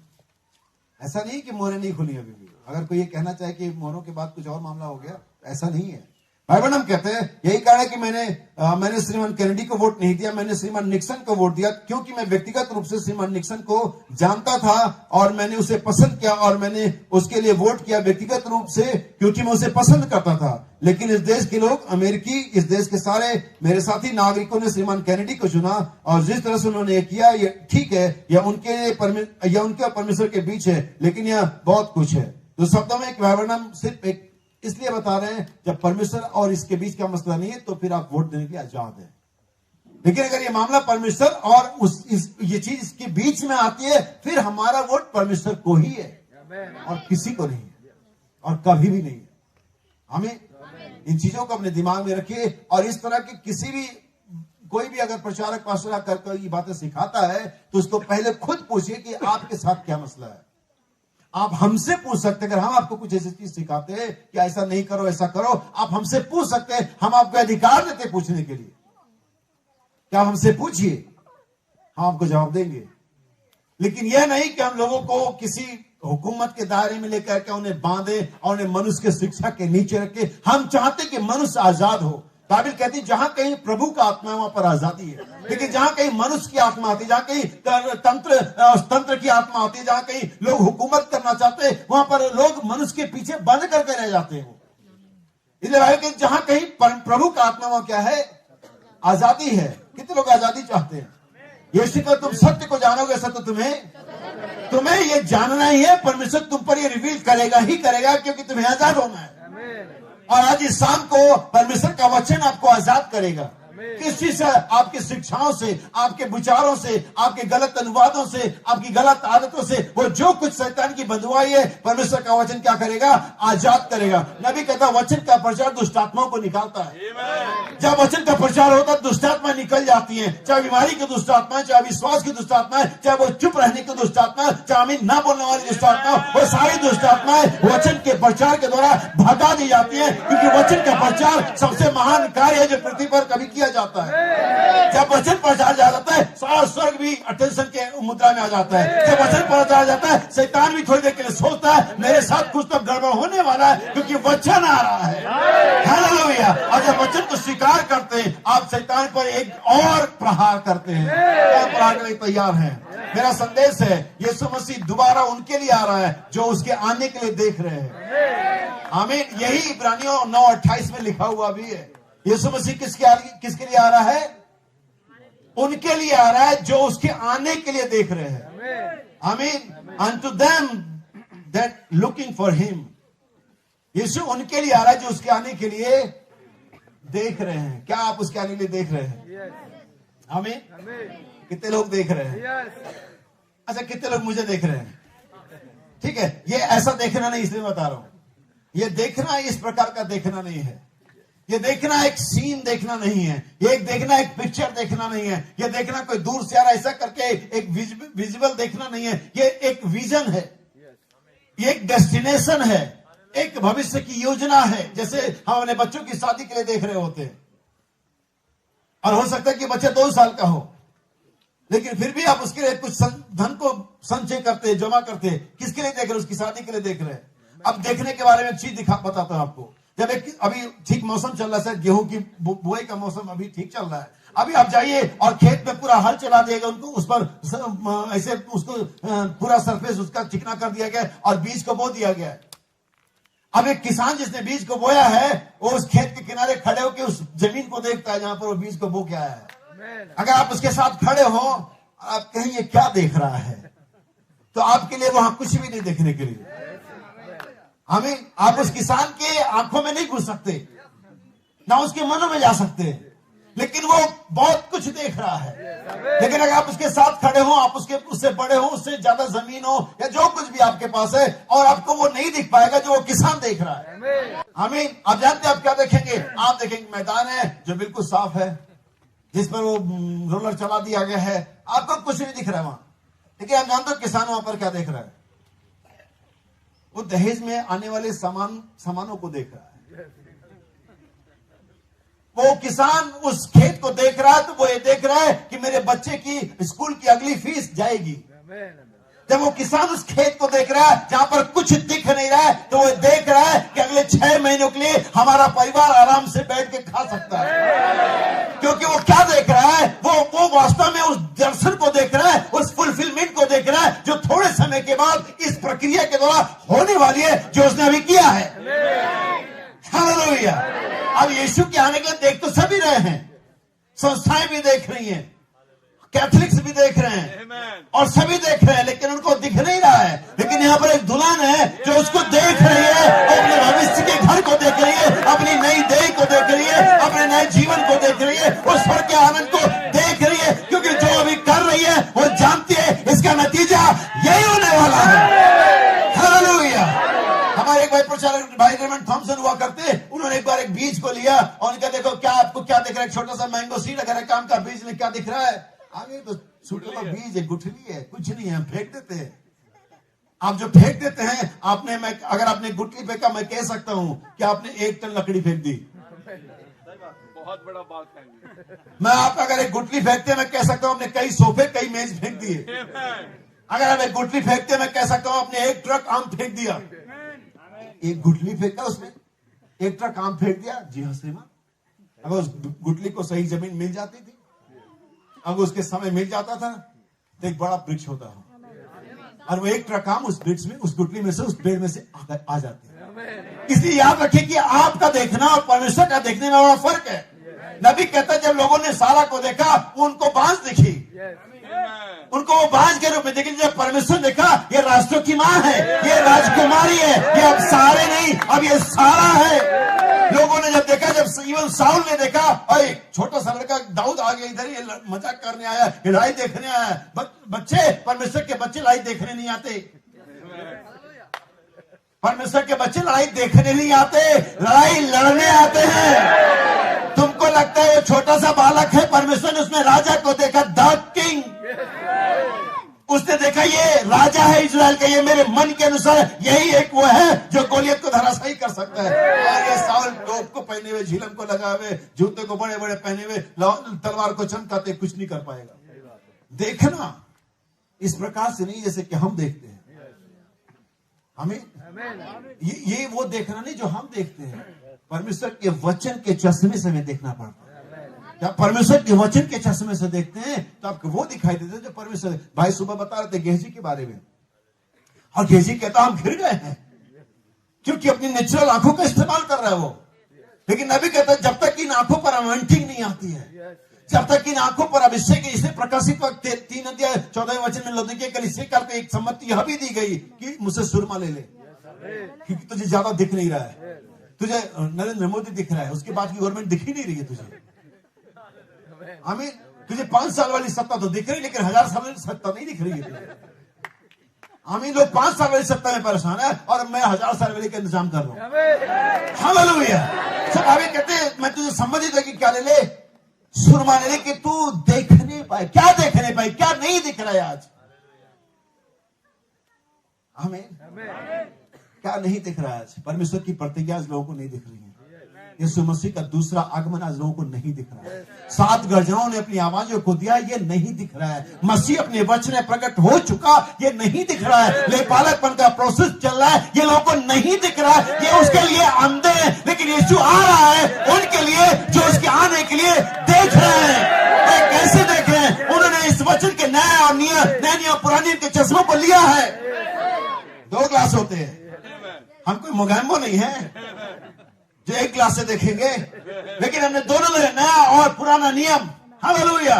ऐसा नहीं कि मोहरें नहीं खुली अभी भी। अगर कोई ये कहना चाहे कि मोहरों के बाद कुछ और मामला हो गया, ऐसा नहीं है। भाई बहन हम कहते हैं यही कारण है कि मैंने श्रीमान कैनेडी को वोट नहीं दिया, मैंने श्रीमान निक्सन को वोट दिया, क्योंकि मैं व्यक्तिगत रूप से श्रीमान निक्सन को जानता था और मैंने उसे पसंद किया और मैंने उसके लिए वोट किया व्यक्तिगत रूप से, क्योंकि मैं उसे पसंद करता था। लेकिन इस देश के लोग, अमेरिकी, इस देश के सारे मेरे साथी नागरिकों ने श्रीमान कैनेडी को चुना, और जिस तरह से उन्होंने ये किया, ये ठीक है, यह उनके परमेश्वर के बीच है, लेकिन यह बहुत कुछ है। तो शब्दों में एक विवरण सिर्फ एक इसलिए बता रहे हैं, जब परमेश्वर और इसके बीच का मसला नहीं है तो फिर आप वोट देने के लिए आजाद है। लेकिन अगर ये मामला परमेश्वर और ये चीज इसके बीच में आती है, फिर हमारा वोट परमेश्वर को ही है और किसी को नहीं है, और कभी भी नहीं है। हमें इन चीजों को अपने दिमाग में रखिए, और इस तरह की किसी भी कोई भी अगर प्रचारक पास्टर कर ये बातें सिखाता है तो उसको पहले खुद पूछिए कि आपके साथ क्या मसला है। आप हमसे पूछ सकते हैं, अगर हम आपको कुछ ऐसी चीज सिखाते हैं कि ऐसा नहीं करो ऐसा करो, आप हमसे पूछ सकते हैं, हम आपको अधिकार देते पूछने के लिए। क्या आप हमसे पूछिए, हम आपको जवाब देंगे। लेकिन यह नहीं कि हम लोगों को किसी हुकूमत के दायरे में लेकर के उन्हें बांधे और उन्हें मनुष्य के शिक्षा के नीचे रखे। हम चाहते कि मनुष्य आजाद हो। बाइबल कहती है जहां कहीं प्रभु का आत्मा है वहां पर आजादी है, लेकिन जहां कहीं मनुष्य की आत्मा आती है, जहां कहीं तंत्र की आत्मा आती है, जहां कहीं लोग हुकूमत करना चाहते हैं, वहां पर लोग मनुष्य के पीछे बंद करके रह जाते हैं। इसलिए बाइबल कहती जहां कहीं प्रभु का आत्मा वहां क्या है? आजादी है। कितने लोग आजादी चाहते हैं? यीशु को तुम सत्य को जानोगे, सत्य तुम्हें ये जानना ही है। परमेश्वर तुम पर ये रिवील करेगा ही करेगा, क्योंकि तुम्हें आजाद होना है। और आज इस शाम को परमेश्वर का वचन आपको आजाद करेगा। किस चीज से? आपकी शिक्षाओं से, आपके विचारों से, आपके गलत अनुवादों से, आपकी गलत आदतों से, वो जो कुछ शैतान की बंधुआई है, परमेश्वर का वचन क्या करेगा? आजाद करेगा। नबी कहता वचन का प्रचार दुष्टात्माओं को निकालता है। जब वचन का प्रचार होता है दुष्टात्मा निकल जाती है, चाहे बीमारी की दुष्टात्मा, चाहे विश्वास की दुष्टात्मा, चाहे वो चुप रहने की दुष्टात्मा, चाहे आमीन ना बोलने वाली दुष्टात्मा, वो सारी दुष्टात्माएं वचन के प्रचार के द्वारा भगा दी जाती है, क्योंकि वचन का प्रचार सबसे महान कार्य है जो पृथ्वी पर कभी किया जाता है। जब वचन प्रचार जाता है सारा स्वर्ग भी अटेंशन के मुद्रा में आ जाता है। जब वचन प्रचार जाता है शैतान भी थोड़ी देर के लिए सोचता है मेरे साथ कुछ तो गड़बड़ होने वाला है, क्योंकि वचन आ रहा है। हालेलुया। और जब वचन को स्वीकार करते हैं आप शैतान पर एक और प्रहार करते हैं। क्या प्रहार करने तैयार हैं? मेरा संदेश है यीशु मसीह दोबारा उनके लिए आ रहा है जो उसके आने के लिए देख रहे हैं। आमीन। यही इब्रानियों 9:28 में लिखा हुआ भी है। यीशु मसीह किसके लिए आ रहा है? उनके लिए आ रहा है जो उसके आने के लिए देख रहे हैं। आमीन। unto them that looking for him। यीशु उनके लिए आ रहा है जो उसके आने के लिए देख रहे हैं। क्या आप उसके आने के लिए देख रहे हैं? आमीन। कितने लोग देख रहे हैं? अच्छा, कितने लोग मुझे देख रहे हैं? ठीक है, ये ऐसा देखना नहीं इसलिए बता रहा हूं। ये देखना इस प्रकार का देखना नहीं है। ये देखना एक सीन देखना नहीं है, ये एक देखना एक पिक्चर देखना नहीं है, ये देखना कोई दूर से आ रहा ऐसा करके एक विजुअल देखना नहीं है। ये एक विजन है, ये एक डेस्टिनेशन है, एक भविष्य की योजना है। जैसे हम अपने बच्चों की शादी के लिए देख रहे होते हैं, और हो सकता है कि बच्चा 2 साल का हो, लेकिन फिर भी आप उसके लिए कुछ धन को संचय करते हैं, जमा करते हैं। किसके लिए देख रहे हैं? उसकी शादी के लिए देख रहे हैं। अब देखने के बारे में एक चीज बताता हूं आपको। जब एक अभी ठीक मौसम चल रहा है, गेहूं की बुआई का मौसम अभी ठीक चल रहा है। अभी आप जाइए और खेत में पूरा हल चला दिएगा, उनको उस पर ऐसे उसको पूरा सरफेस उसका चिकना कर दिया गया और बीज को बो दिया गया है। अब एक किसान जिसने बीज को बोया है, वो उस खेत के किनारे खड़े होकर उस जमीन को देखता है जहां पर वो बीज को बो के आया है। अगर आप उसके साथ खड़े हो, आप कहें ये क्या देख रहा है, तो आपके लिए वहां कुछ भी नहीं देखने के लिए। हमें आप उस किसान के आंखों में नहीं घुस सकते, ना उसके मनों में जा सकते, लेकिन वो बहुत कुछ देख रहा है। लेकिन अगर आप उसके साथ खड़े हो, आप उससे बड़े हो, उससे ज्यादा जमीन हो या जो कुछ भी आपके पास है, और आपको वो नहीं दिख पाएगा जो वो किसान देख रहा है। आमीन। आप जानते हैं आप क्या देखेंगे? आप देखेंगे मैदान है जो बिल्कुल साफ है, जिस पर वो रोलर चला दिया गया है, आपको कुछ नहीं दिख रहा है वहां। लेकिन आप जानते हो किसान वहां पर क्या देख रहा है? वो दहेज में आने वाले सामानों को देख रहा है। वो किसान उस खेत को देख रहा है, तो वो ये देख रहा है कि मेरे बच्चे की स्कूल की अगली फीस जाएगी। जब वो किसान उस खेत को देख रहा है जहां पर कुछ दिख नहीं रहा है, तो वो देख रहा है कि अगले 6 महीनों के लिए हमारा परिवार आराम से बैठ के खा सकता है। क्योंकि वो क्या देख रहा है? वो वास्तव में उस दर्शन को देख रहा है, उस फुलफिलमेंट को देख रहा है, जो थोड़े समय के बाद इस प्रक्रिया के द्वारा होने वाली है, जो उसने अभी किया है। हालेलुया। अब यीशु के आने के लिए देख तो सभी रहे हैं, संस्थाएं भी देख रही हैं, कैथोलिक्स भी देख रहे हैं, और सभी देख रहे हैं, लेकिन उनको दिख नहीं रहा है। लेकिन यहाँ पर एक दुल्हन है जो उसको देख रही है, अपने भविष्य के घर को देख रही है, अपनी नई देह को देख रही है, अपने नए जीवन को देख रही है, उस स्वर्ग के आनंद को देख रही है। क्योंकि जो अभी कर रही है वो जानती है इसका नतीजा यही होने वाला है। हालेलुया। हमारे एक भाई प्रचारक भाई रेमंड थॉमसन हुआ करते, उन्होंने एक बार एक बीज को लिया और उनका देखो क्या आपको क्या दिख रहा है? छोटा सा मैंगो सीड अगर काम का बीज में क्या दिख रहा है? आगे तो छोटा बीज है, गुठली है, कुछ नहीं है, हम फेंक देते हैं। आप जो फेंक देते हैं, अगर आपने गुठली फेंका, मैं कह सकता हूं कि आपने 1 टन लकड़ी फेंक दी। बहुत बड़ा बात है। मैं आप अगर एक गुठली फेंकते, मैं कह सकता हूं आपने कई सोफे कई मेज फेंक दिए। अगर आप एक गुठली फेंकते, मैं कह सकता हूं आपने 1 ट्रक आम फेंक दिया। एक गुठली फेंका, उसमें 1 ट्रक आम फेंक दिया। जी हाँ श्रीमान। अगर उस गुठली को सही जमीन मिल जाती थी, अगर उसके समय मिल जाता था, तो एक बड़ा वृक्ष होता है, और वो 1 ट्रक आम उस वृक्ष में, उस गुठली में से, उस पेड़ में से आ जाते हैं। इसलिए याद रखिए कि आपका देखना और परमेश्वर का देखने में बड़ा फर्क है। नबी कहता है जब लोगों ने सारा को देखा, उनको बांझ दिखी, उनको वो बांझ के रूप में देखी। जब परमेश्वर देखा, ये राष्ट्रों की मां है, ये राजकुमारी है, ये अब सारे नहीं, अब ये सारा है। लोगों ने जब देखा, जब इवन साउल ने देखा, अरे छोटा सा लड़का दाऊद आ गया इधर, ये मजाक करने आया, लड़ाई देखने आया। बच्चे, परमेश्वर के बच्चे लड़ाई देखने नहीं आते। परमेश्वर के बच्चे लड़ाई देखने नहीं आते, लड़ाई लड़ने आते हैं। तुमको लगता है वो छोटा सा बालक है, परमेश्वर ने उसमें राजा को देखा, द किंग। उसने देखा ये राजा है इजराइल का, ये मेरे मन के अनुसार यही एक वो है जो गोलियत को धराशायी कर सकता है। और ये साउल टोप को पहने हुए, झिलम को लगा हुए, जूते को बड़े बड़े पहने हुए, तलवार को चमकाते, कुछ नहीं कर पाएगा। देखना इस प्रकार से नहीं जैसे कि हम देखते हैं। हमें ये वो देखना नहीं जो हम देखते हैं, परमेश्वर के वचन के चश्मे से हमें देखना पड़ता है। जब परमेश्वर के वचन के चश्मे से देखते हैं तो आपको वो दिखाई देते हैं जो परमेश्वर। भाई सुबह बता रहे थे गेहजी के बारे में, और गेहजी कहता हम घिर गए हैं क्योंकि अपनी नेचुरल आंखों का इस्तेमाल कर रहा है वो। लेकिन नबी कहता है जब तक इन आंखों पर अनॉइंटिंग नहीं आती है, जब तक इन आंखों पर अभिषेक, इसे प्रकाशित वक्त 3 अध्याय 14वें वचन में लौदीकिया कलीसिया को एक सम्मति यह भी दी गई कि मुझसे सुरमा ले ले, क्योंकि तुझे ज्यादा दिख नहीं रहा है। तुझे नरेंद्र मोदी दिख रहा है, उसके बाद की गवर्नमेंट दिख ही नहीं रही है तुझे। हमें तुझे 5 साल वाली सत्ता तो दिख रही, लेकिन 1000 साल वाली सत्ता नहीं दिख रही है। आमीन। लोग 5 साल वाली सत्ता में परेशान है और मैं 1000 साल वाली का इंतजाम कर रहा हूं। हालेलुया। सब अभी कहते हैं मैं तुझे संबंधित है कि क्या ले ले, सुरमा ले ले कि तू देखने पाए। क्या देखने पाए? क्या नहीं दिख रहा है आज? आमीन। क्या नहीं दिख रहा है आज? परमेश्वर की प्रतिज्ञा आज लोगों को नहीं दिख रही है। यीशु मसीह का दूसरा आगमन आज लोगों को नहीं दिख रहा है। 7 गर्जनों ने अपनी आवाजों को दिया, ये नहीं दिख रहा है। मसीह अपने वचन में प्रकट हो चुका, ये नहीं दिख रहा है। लेपालकपन का प्रोसेस चल रहा है, ये लोगों को नहीं दिख रहा है। ये उसके लिए अंधे हैं, लेकिन यीशु आ रहा है उनके लिए जो उसके आने के लिए देख रहे हैं। वे कैसे देख रहे हैं? उन्होंने इस वचन के नए और नियम पुराने के चश्मों को लिया है। 2 ग्लास होते हैं, हम कोई मोगैम्बो नहीं है जो एक ग्लास से देखेंगे, लेकिन हमने दोनों में नया और पुराना नियम। हालेलुया।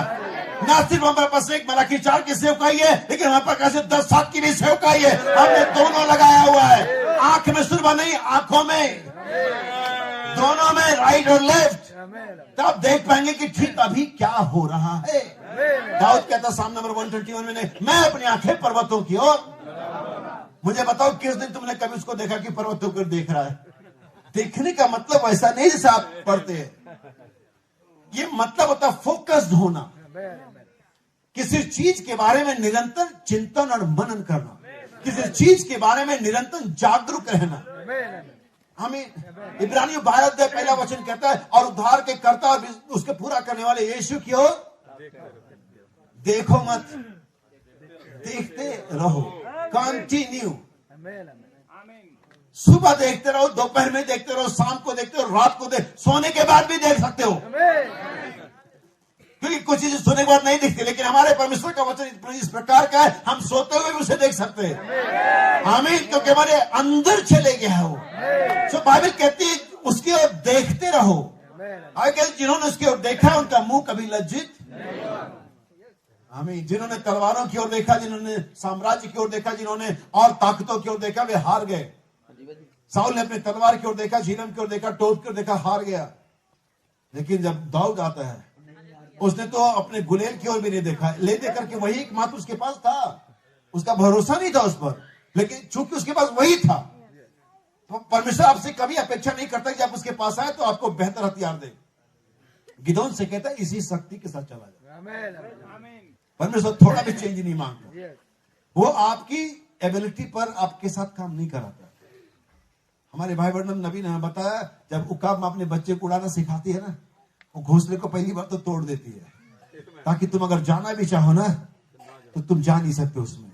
ना सिर्फ हमारे पास एक मलाकी 4 की सेवकाई है, लेकिन हमारे पास कैसे 10-7 की भी सेवकाई है। हमने दोनों लगाया हुआ है। आंख में सुरमा नहीं, आंखों में, दोनों में, राइट और लेफ्ट। तब देख पाएंगे कि ठीक अभी क्या हो रहा है। दाऊद कहता साम नंबर 121 में, मैं अपनी आंखें पर्वतों की ओर। मुझे बताओ किस दिन तुमने कभी उसको देखा कि पर्वतों को देख रहा है? देखने का मतलब ऐसा नहीं जैसे आप पढ़ते हैं। ये मतलब होता है फोकस्ड होना, किसी चीज के बारे में निरंतर चिंतन और मनन करना, किसी चीज के बारे में निरंतर जागरूक रहना। हमें इब्रानियों 12 अध्याय पहला वचन कहता है, और उद्धार के कर्ता और उसके पूरा करने वाले यीशु की ओर देखो मत, देखते रहो। कंटिन्यू। सुबह देखते रहो, दोपहर में देखते रहो, शाम को देखते रहो, रात को सोने के बाद भी देख सकते हो, क्योंकि कुछ चीजें सोने के बाद नहीं दिखती, लेकिन हमारे परमेश्वर का वचन इस प्रकार का है, हम सोते हुए भी उसे देख सकते हैं। आमीन। क्योंकि हमारे अंदर चले गया है वो। तो बाइबल कहती है उसकी ओर देखते रहो। आगे जिन्होंने उसकी ओर देखा उनका मुंह कभी लज्जित। आमीन। जिन्होंने तलवारों की ओर देखा, जिन्होंने साम्राज्य की ओर देखा, जिन्होंने और ताकतों की ओर देखा, वे हार गए। साउल ने अपने तलवार की ओर देखा, झीलम की ओर देखा, टोप की ओर देखा, हार गया। लेकिन जब दाऊद आता है, उसने तो अपने गुलेल की ओर भी नहीं देखा, ले देकर के वही एकमात्र उसके पास था। उसका भरोसा नहीं था उस पर, लेकिन चूंकि उसके पास वही था। तो परमेश्वर आपसे कभी अपेक्षा नहीं करता कि आप उसके पास आए तो आपको बेहतर हथियार दे। गिदोन से कहता है इसी शक्ति के साथ चला जाए। परमेश्वर थोड़ा भी चेंज नहीं मांगता, वो आपकी एबिलिटी पर आपके साथ काम नहीं कराता। हमारे भाई वर्णम नबी ने बताया, जब उकाब अपने बच्चे को उड़ाना सिखाती है ना, वो घोंसले को पहली बार तो तोड़ देती है, ताकि तुम अगर जाना भी चाहो ना तो तुम जा नहीं सकते उसमें।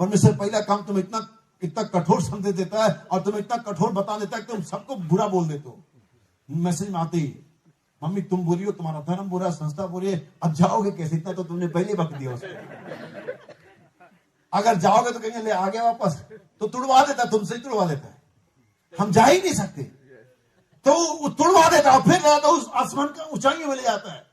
परमेश्वर पहला काम तुम इतना कठोर संदेश देता है और तुम इतना कठोर बता देता है कि तुम सबको बुरा बोल देते हो। मैसेज में आते ही, मम्मी तुम बुरी हो, तुम्हारा धर्म बुरा, संस्था बुरी है, अब जाओगे कैसे? इतना तो तुमने पहले वक्त दिया उसको। अगर जाओगे तो कहेंगे ले आ गया वापस, तो तुड़वा देता, तुमसे ही तुड़वा देता है। हम जा ही नहीं सकते, तो तुड़वा देता है, फिर तो उस आसमान का ऊंचाइयों में ले जाता है।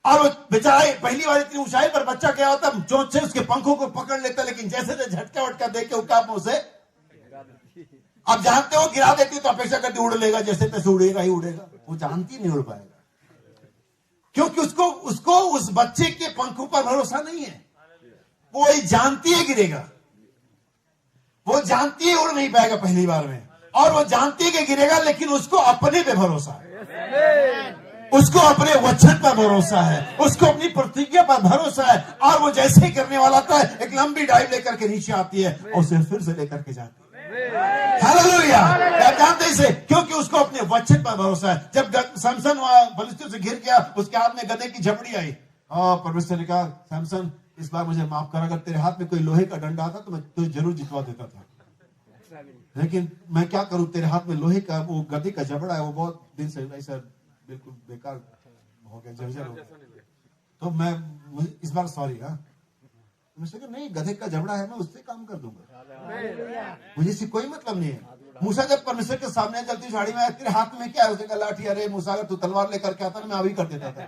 और बेचारा पहली बार इतनी ऊंचाई पर बच्चा क्या होता है, चोंच से उसके पंखों को पकड़ लेता, लेकिन जैसे झटका वटका दे के उकाब उसे, अब जानते हो गिरा देती तो अपेक्षा करती उड़ लेगा, जैसे तैसे उड़ेगा ही उड़ेगा। वो जानती नहीं उड़ पाएगा, क्योंकि उसको उस बच्चे के पंखों पर भरोसा नहीं है। वो जानती है गिरेगा, वो जानती है उड़ नहीं पाएगा पहली बार में, और वो जानती है कि गिरेगा, लेकिन उसको अपने पे भरोसा है, उसको अपने वचन पर भरोसा है, उसको अपनी प्रतिज्ञा पर भरोसा है। और वो जैसे ही करने वाला था, एक लंबी डाइव लेकर के नीचे आती है और उसे फिर से लेकर के जाती है। हालेलुया। आप जानते इसे, क्योंकि उसको अपने वचन पर भरोसा है। जब सैमसन फलिस्तीन से घिर गया, उसके हाथ में गदे की झपड़ी आई, और परमेश्वर ने कहा सैमसन इस बार मुझे माफ कर, अगर तेरे हाथ में कोई लोहे का डंडा आता तो मैं तुझे जरूर जितवा देता था, लेकिन मैं क्या करूं, तेरे हाथ में लोहे का वो गदे का जबड़ा है, वो बहुत दिन से ऐसा बिल्कुल बेकार हो गया, जर्जर हो गया, तो मैं इस बार सॉरी। नहीं, गधे का जबड़ा है, मैं उससे काम कर दूंगा, मुझे इससे कोई मतलब नहीं है। मूसा जब परमेश्वर के सामने चलती झाड़ी में, तेरे हाथ में क्या है? उसने कहा लाठी। अरे मूसा, अगर तू तलवार लेकर के आता ना, मैं अभी कर देता था।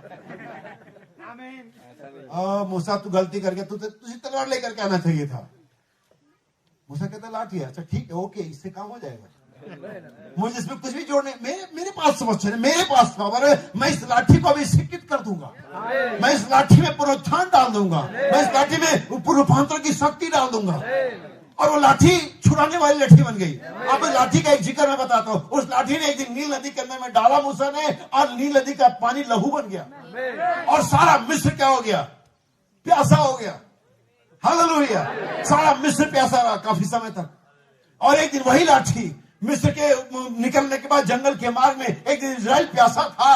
मूसा तू गलती कर गया, तुझे तलवार लेकर के आना चाहिए था। मूसा कहता लाठी है। अच्छा ठीक है, ओके, इससे काम हो जाएगा। मुझे इसमें कुछ भी जोड़ने, मेरे पास समझ है, मेरे पास पावर है। मैं इस लाठी को अभी शिक्षित कर दूंगा, मैं इस लाठी में पुनरुत्थान डाल दूंगा, मैं इस लाठी में रूपांतर की शक्ति डाल दूंगा। और वो लाठी छुड़ाने वाली लाठी बन गई। अब लाठी का एक जिक्र मैं बताता हूँ। उस लाठी ने एक दिन नील नदी के अंदर में डाला मूसा ने, और नील नदी का पानी लहू बन गया और सारा मिस्र क्या हो गया, प्यासा हो गया। हालेलुया। सारा मिस्र प्यासा रहा काफी समय तक। और एक दिन वही लाठी मिस्र के निकलने के बाद जंगल के मार्ग में एक दिन इजराइल प्यासा था,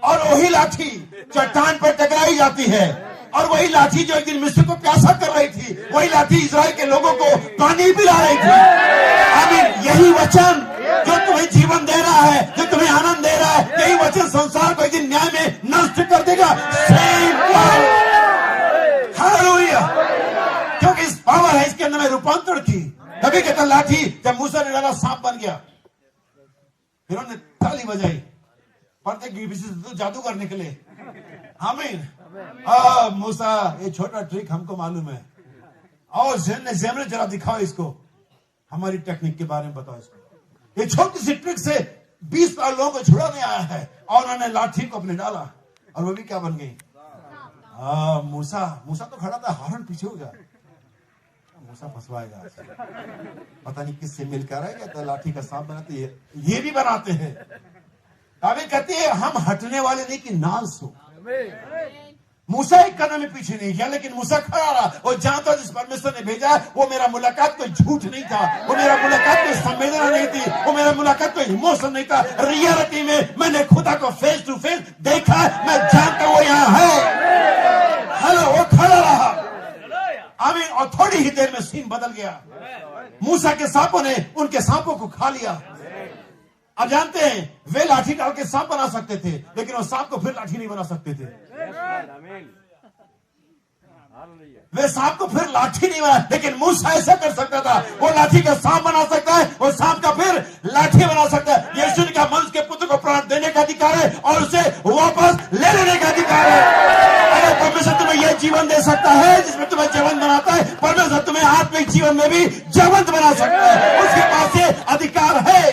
और वही लाठी चट्टान पर टकराई जाती है, और वही लाठी जो एक दिन मिस्र को प्यासा कर रही थी, वही लाठी इजराइल के लोगों को पानी पिला रही थी। आमीन। यही वचन जो तुम्हें जीवन दे रहा है, जो तुम्हें आनंद दे रहा है, यही वचन संसार को एक दिन न्याय में नष्ट कर देगा। हालेलुया। क्योंकि इस पावर है इसके अंदर में रूपांतर की। कभी कहता लाठी जब मूसा ने डाला सांप बन गया, फिर उन्होंने ताली बजाई, पढ़ते तो जादूगर निकले। आमीन। मूसा ये छोटा ट्रिक हमको मालूम है, और जैमरे जरा दिखाओ इसको, हमारी टेक्निक के बारे में बताओ इसको। ये छोटी सी ट्रिक से 20 लाख लोगों को छुड़ाने आया है, और उन्होंने लाठी को अपने डाला, और वो भी क्या बन गई। मूसा तो खड़ा था, हारून पीछे हो गया। मूसा फंसवाएगा, पता नहीं किससे मिलकर आएगा, तो लाठी का सांप बनाते ये भी बनाते हैं। दावीद कहते हैं हम हटने वाले नहीं कि नाश हो। मूसा एक कदम में पीछे नहीं किया, लेकिन मूसा खड़ा रहा। वो जानता जिस परमेश्वर ने भेजा वो मेरा मुलाकात कोई झूठ नहीं था, वो मेरा मुलाकात कोई संवेदना नहीं थी, वो मेरा मुलाकात कोई इमोशन नहीं था। रियलिटी में मैंने खुदा को फेस टू फेस देखा, मैं जानता वो यहाँ है। हेलो, वो खड़ा रहा। आमीन। और थोड़ी ही देर में सीन बदल गया। मूसा के सांपों ने उनके सांपों को खा लिया। अब जानते हैं वे लाठी डाल के सांप बना सकते थे, लेकिन वो सांप को फिर लाठी नहीं बना सकते थे। वे सांप को फिर लाठी नहीं बना, लेकिन मूसा ऐसा कर सकता था। वो लाठी का सांप बना सकता है, वो सांप का फिर लाठी बना सकता है। यीशु का मनुष्य के पुत्र को प्राण देने का अधिकार है, और उसे वापस ले लेने का अधिकार है। अगर परमेश्वर तुम्हें यह जीवन दे सकता है जिसमें तुम्हें जीवन बनाता है, परमेश्वर तुम्हें आत्मिक जीवन में भी जीवंत बना सकता है। उसके पास ये अधिकार है।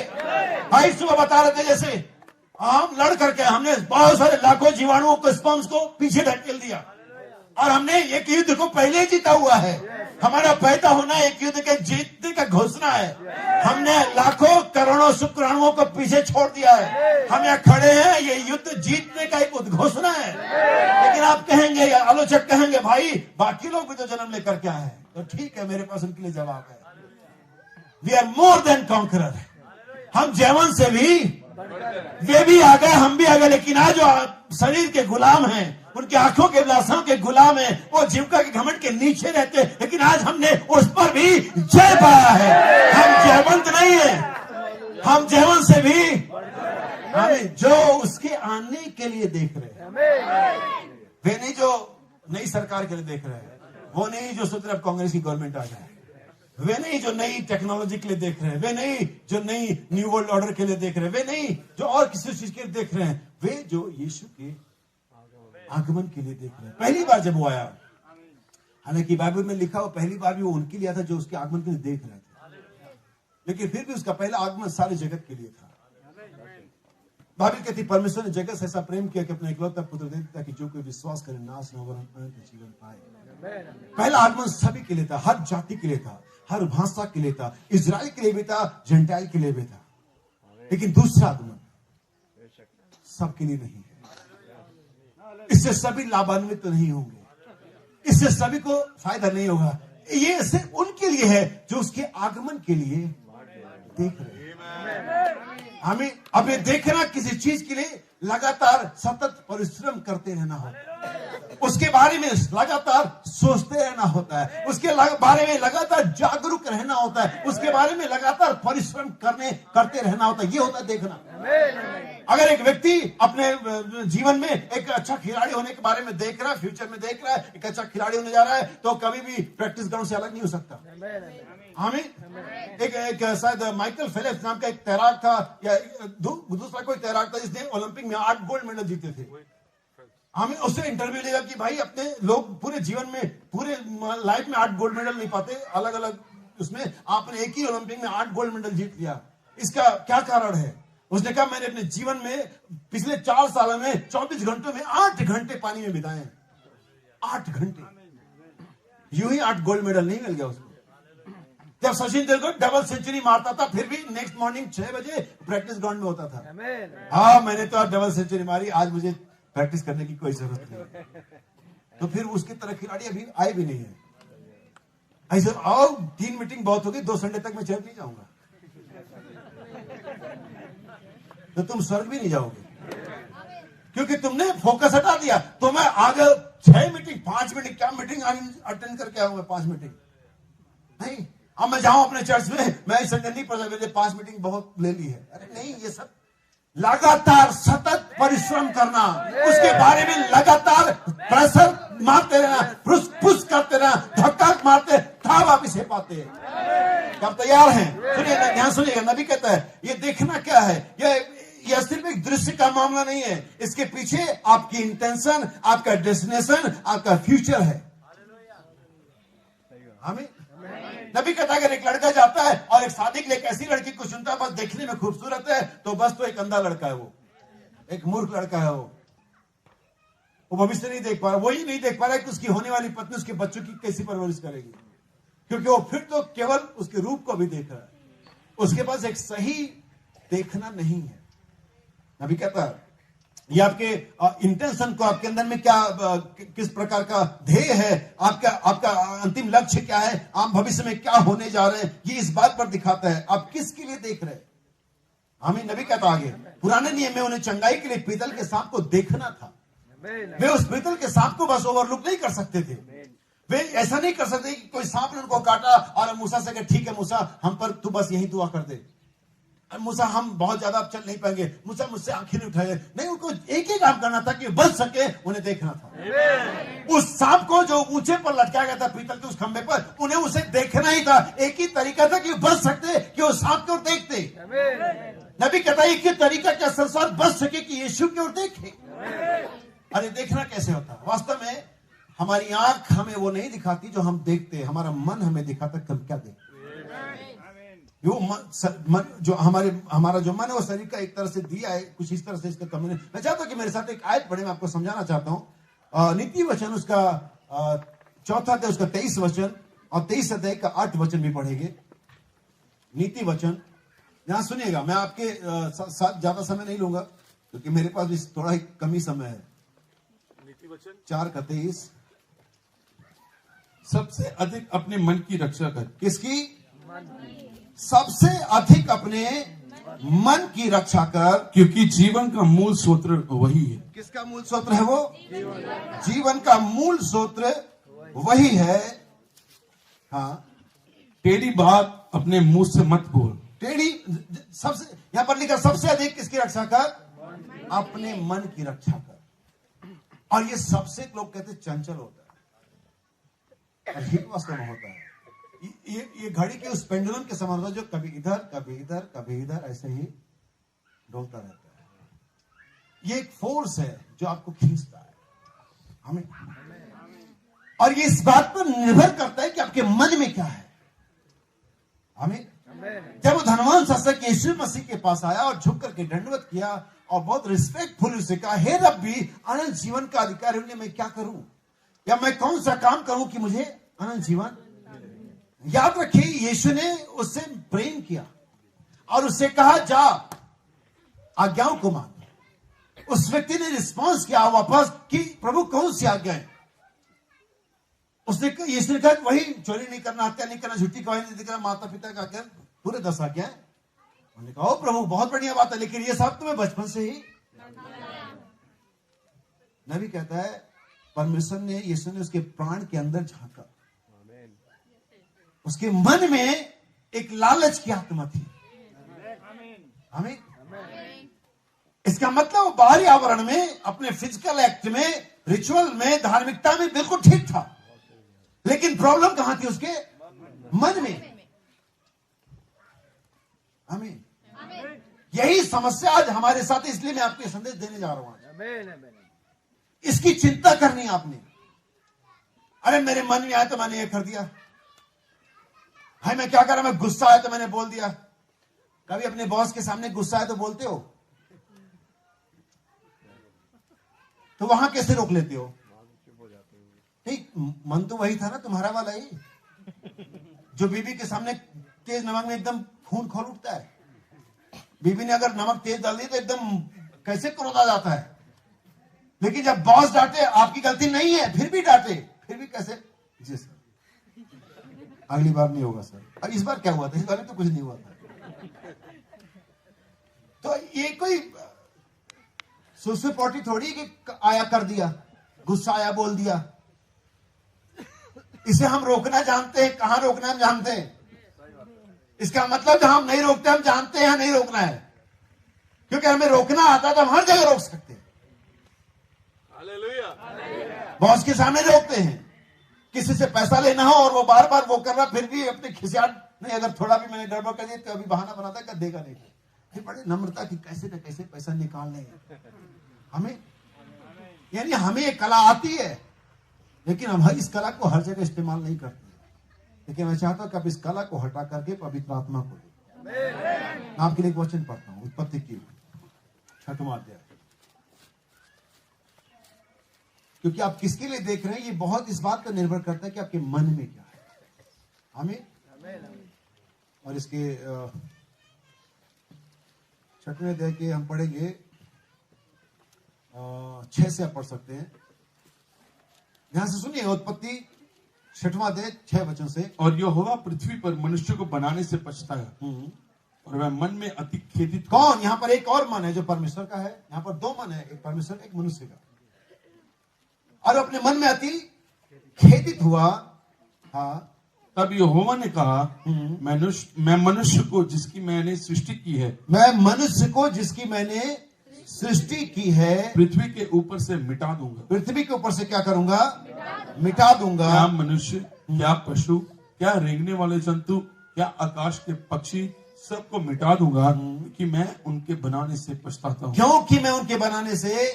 भाई सुबह बता रहे थे, जैसे हम लड़ करके हमने बहुत सारे लाखों जीवाणुओं को, स्पर्म्स को पीछे ढकेल दिया, और हमने एक युद्ध को पहले ही जीता हुआ है। हमारा पैदा होना एक युद्ध के जीतने का घोषणा है। हमने लाखों करोड़ों शुक्राणुओं को पीछे छोड़ दिया है। हम यहाँ खड़े हैं, ये युद्ध जीतने का एक उद्घोषणा है। लेकिन आप कहेंगे, आलोचक कहेंगे, भाई बाकी लोग भी तो जन्म लेकर के आए हैं। तो ठीक है, मेरे पास उनके लिए जवाब है। We are more than conqueror. हम जैवन से भी, वे भी आ गए, हम भी आ गए। लेकिन आज जो शरीर के गुलाम हैं, उनकी आंखों के लाशों के गुलाम हैं, वो जीविका के घमंड के नीचे रहते हैं। लेकिन आज हमने उस पर भी जय पाया है। हम जयवंत नहीं है, हम जैवन से भी, हमें जो उसके आने के लिए देख रहे हैं। वे नहीं जो नई सरकार के लिए देख रहे हैं, वो नहीं जो सोच रहे कांग्रेस की गवर्नमेंट आ जाए, वे नहीं जो नई टेक्नोलॉजी के लिए देख रहे हैं, वे नहीं जो नई न्यू वर्ल्ड ऑर्डर के लिए देख रहे हैं, वे नहीं जो और किसी चीज के लिए देख रहे हैं, वे जो यीशु के आगमन के लिए देख रहे हैं। पहली बार जब वो आया, हालांकि बाइबल में लिखा वो पहली बार भी वो उनके लिए था जो उसके आगमन के लिए देख रहे थे, लेकिन फिर भी उसका पहला आगमन सारे जगत के लिए था। बाइबल कहती परमेश्वर ने जगत से ऐसा प्रेम किया कि अपना इकलौता पुत्र दे दिया ताकि जो कोई विश्वास करे नाश न हो अनंत जीवन पाए। पहला आगमन सभी के लिए था, हर जाति के लिए था, हर भाषा के लिए था, इजराइल के लिए भी था, जेंटाइल के लिए भी था। लेकिन दूसरा आगमन सबके लिए नहीं है। इससे सभी लाभान्वित तो नहीं होंगे, इससे सभी को फायदा नहीं होगा। ये सिर्फ उनके लिए है जो उसके आगमन के लिए देख रहे हैं। हमें अब ये देखना किसी चीज के लिए लगातार सतत परिश्रम करते रहना होता है, उसके बारे में लगातार सोचते रहना होता है, उसके बारे में लगातार जागरूक रहना होता है, उसके बारे में लगातार परिश्रम करते रहना होता है। ये होता है देखना। अगर एक व्यक्ति अपने जीवन में एक अच्छा खिलाड़ी होने के बारे में देख रहा है, फ्यूचर में देख रहा है एक अच्छा खिलाड़ी होने जा रहा है, तो कभी भी प्रैक्टिस ग्राउंड से अलग नहीं हो सकता। आमीन। एक शायद माइकल फेलिप्स नाम का एक तैराक था, या दूसरा कोई तैराक था जिसने ओलंपिक में 8 गोल्ड मेडल जीते थे। हमें उससे इंटरव्यू लेगा कि भाई अपने लोग पूरे जीवन में, पूरे लाइफ में 8 गोल्ड मेडल नहीं पाते, अलग अलग उसमें आपने एक ही ओलंपिक में 8 गोल्ड मेडल जीत लिया, इसका क्या कारण है? उसने कहा मैंने अपने जीवन में पिछले 4 सालों में 24 घंटों में 8 घंटे पानी में बिताए हैं। 8 घंटे, यूं ही 8 गोल्ड मेडल नहीं मिल गया उसको। जब सचिन तेंदुलकर डबल सेंचुरी मारता था फिर भी नेक्स्ट मॉर्निंग 6 बजे प्रैक्टिस ग्राउंड में होता था। हाँ, मैंने तो आज डबल सेंचुरी मारी, आज मुझे प्रैक्टिस करने की कोई जरूरत नहीं। तो फिर उसकी तरह खिलाड़ी अभी आए भी नहीं है। ऐसे आओ 3 मीटिंग बहुत होगी, 2 संडे तक मैं चर्च नहीं जाऊंगा, तो तुम स्वर्ग भी नहीं जाओगे, क्योंकि तुमने फोकस हटा दिया। तो मैं आगे 6 मीटिंग 5 मीटिंग, क्या मीटिंग अटेंड करके आऊंगा? 5 मीटिंग नहीं। अब मैं जाऊं अपने चर्च में, मैं संडे नहीं पढ़ा, मेरे 5 मीटिंग बहुत ले ली है। अरे नहीं, ये सब लगातार सतत परिश्रम करना, उसके बारे में लगातार प्रेशर मारते रहना, पुश करते रहना, धक्का मारते था वापिस है पाते हैं। क्या आप तैयार हैं? सुनिएगा, ध्यान सुनिएगा। नबी कहता है ये देखना क्या है, यह सिर्फ एक दृश्य का मामला नहीं है, इसके पीछे आपकी इंटेंशन, आपका डेस्टिनेशन, आपका फ्यूचर है। हमें नबी कहता है अगर एक लड़का जाता है और एक शादी के लिए एक ऐसी लड़की को चुनता है बस देखने में खूबसूरत है, तो बस तो एक अंधा लड़का है, वो एक मूर्ख लड़का है। वो भविष्य नहीं देख पा रहा, वही नहीं देख पा रहा है कि उसकी होने वाली पत्नी उसके बच्चों की कैसी परवरिश करेगी, क्योंकि वो फिर तो केवल उसके रूप को भी देख रहा है, उसके पास एक सही देखना नहीं है। नबी कहता है ये आपके इंटेंशन को, आपके अंदर में क्या किस प्रकार का ध्येय है, आपका अंतिम लक्ष्य क्या है, आप भविष्य में क्या होने जा रहे हैं, ये इस बात पर दिखाता है आप किसके लिए देख रहे हैं। हमें नबी कहता आगे, पुराने नियम में उन्हें चंगाई के लिए पीतल के सांप को देखना था। वे उस पीतल के सांप को बस ओवरलुक नहीं कर सकते थे, वे ऐसा नहीं कर सकते कि कोई सांप ने उनको काटा और मूसा से कहा ठीक है मूसा हम पर तू बस यही दुआ कर दे, मूसा हम बहुत ज्यादा अब चल नहीं पाएंगे, मूसा मुझसे आंखें नहीं उठाए। नहीं, उनको एक ही काम करना था कि बच सके, उन्हें देखना था। उस सांप को जो ऊंचे पर लटकाया गया था पीतल के उस खंबे पर, उन्हें उसे देखना ही था। एक ही तरीका था कि बच सकते कि उस सांप की ओर देखते। नबी कहता है एक ही तरीका क्या संसार बच सके कि यीशु की ओर देखे। अरे देखना कैसे होता? वास्तव में हमारी आंख हमें वो नहीं दिखाती जो हम देखते, हमारा मन हमें दिखाता कि हम क्या देखते। वो मन जो हमारा जो मन है वो शरीर का एक तरह से दिया है, कुछ इस तरह से इसका कमी नहीं। मैं चाहता हूं कि मेरे साथ एक आयत पढ़े, मैं आपको समझाना चाहता हूं। नीति वचन उसका 4 अध्याय उसका 23 वचन और 23 अध्याय का 8 वचन भी पढ़ेंगे। नीति वचन, यहां सुनिएगा, मैं आपके साथ ज्यादा समय नहीं लूंगा क्योंकि मेरे पास भी थोड़ा ही कमी समय है। नीति वचन 4 का 23, सबसे अधिक अपने मन की रक्षा कर। किसकी? सबसे अधिक अपने मन की रक्षा कर, क्योंकि जीवन का मूल स्रोत वही है। किसका मूल स्रोत है वो? जीवन का मूल स्रोत वही है। हाँ, टेढ़ी बात अपने मुंह से मत बोल। टेढ़ी, सबसे यहां पर लिखा सबसे अधिक किसकी रक्षा कर? अपने मन की रक्षा कर। और ये सबसे लोग कहते चंचल होता है, और ही वास्तव में होता है। ये घड़ी के उस पेंडुलम के समान होता है जो कभी इधर कभी इधर कभी इधर ऐसे ही डोलता रहता है। ये एक फोर्स है जो आपको खींचता है हमें, और ये इस बात पर निर्भर करता है कि आपके मन में क्या है। हमें जब वो धनवान शासक यीशु मसीह के पास आया और झुक करके दंडवत किया और बहुत रिस्पेक्टफुल उसे कहा, हे रब्बी, अनंत जीवन का अधिकारी होने मैं क्या करूं, या मैं कौन सा काम करूं कि मुझे अनंत जीवन। याद रखिए, यीशु ने उससे प्रेम किया और उससे कहा जा आज्ञाओं को मान। उस व्यक्ति ने रिस्पॉन्स किया वापस कि प्रभु कौन सी आज्ञा है? उसने यीशु ने कहा वही, चोरी नहीं करना, हत्या नहीं करना, झूठी गवाही नहीं देना, माता पिता का आज्ञा, पूरे 10 आज्ञा है। उन्होंने कहा ओ प्रभु बहुत बढ़िया बात है, लेकिन ये सब तुम्हें बचपन से ही। नबी कहता है परमेश्वर ने, यीशु ने उसके प्राण के अंदर झांका, उसके मन में एक लालच की आत्मा थी। आमीन। इसका मतलब वो बाहरी आवरण में, अपने फिजिकल एक्ट में, रिचुअल में, धार्मिकता में बिल्कुल ठीक था, लेकिन प्रॉब्लम कहां थी? उसके मन में। आमीन। यही समस्या आज हमारे साथ, इसलिए मैं आपको संदेश देने जा रहा हूं। इसकी चिंता करनी आपने। अरे मेरे मन में आया तो मैंने ये कर दिया, भाई मैं क्या करा, मैं गुस्सा आया तो मैंने बोल दिया। कभी अपने बॉस के सामने गुस्सा आया तो बोलते हो? तो वहां कैसे रोक लेते हो? नहीं, मन तो वही था ना तुम्हारा वाला ही, जो बीबी के सामने तेज नमक में एकदम खून खोल उठता है। बीबी ने अगर नमक तेज डाल दी तो एकदम कैसे क्रोध आ जाता है। लेकिन जब बॉस डांटे, आपकी गलती नहीं है फिर भी डांटे, फिर भी कैसे, जी सर अगली बार नहीं होगा सर। और इस बार क्या हुआ था? इस बार तो कुछ नहीं हुआ था। तो ये कोई सुसु पोटी थोड़ी कि आया कर दिया, गुस्सा आया बोल दिया। इसे हम रोकना जानते हैं, कहां रोकना हम जानते हैं। इसका मतलब जहां हम नहीं रोकते हम जानते हैं नहीं रोकना है, क्योंकि हमें रोकना आता है तो हम हर जगह रोक सकते हैं। बॉस के सामने रोकते हैं, किसी से पैसा लेना हो और वो बार बार वो कर रहा, फिर भी अपने खिसियाट नहीं, अगर थोड़ा भी मैंने गड़बड़ कर दी तो अभी बहाना बनाता है, कर देगा नहीं, फिर बड़े नम्रता की कैसे न कैसे पैसा निकालने हमें, यानी हमें ये कला आती है, लेकिन हम इस कला को हर जगह इस्तेमाल नहीं करते। लेकिन मैं चाहता हूं कि आप इस कला को हटा करके पवित्र आत्मा को दे। मैं आपके लिए एक वचन पढ़ता हूं, उत्पत्ति की 6वां अध्याय। क्योंकि आप किसके लिए देख रहे हैं, ये बहुत इस बात पर निर्भर करता है कि आपके मन में क्या है। हमें और इसके 6वें अध्याय के हम पढ़ेंगे 6 से आप पढ़ सकते हैं। ध्यान से सुनिए, उत्पत्ति 6वां अध्याय 6 वचन से। और यहोवा पृथ्वी पर मनुष्य को बनाने से पछताया और वह मन में अति खेदित। कौन? यहाँ पर एक और मन है जो परमेश्वर का है। यहाँ पर 2 मन है, एक परमेश्वर का एक मनुष्य का। और अपने मन में अति खेदित हुआ। हाँ, तब यहोवा ने कहा, मैं मनुष्य को जिसकी मैंने सृष्टि की है, मैं मनुष्य को जिसकी मैंने सृष्टि की है पृथ्वी के ऊपर से मिटा दूंगा। पृथ्वी के ऊपर से क्या करूंगा? मिटा दूंगा। क्या मनुष्य, क्या पशु, क्या रेंगने वाले जंतु, क्या आकाश के पक्षी, सबको मिटा दूंगा, कि मैं उनके बनाने से पछताता हूँ। क्योंकि मैं उनके बनाने से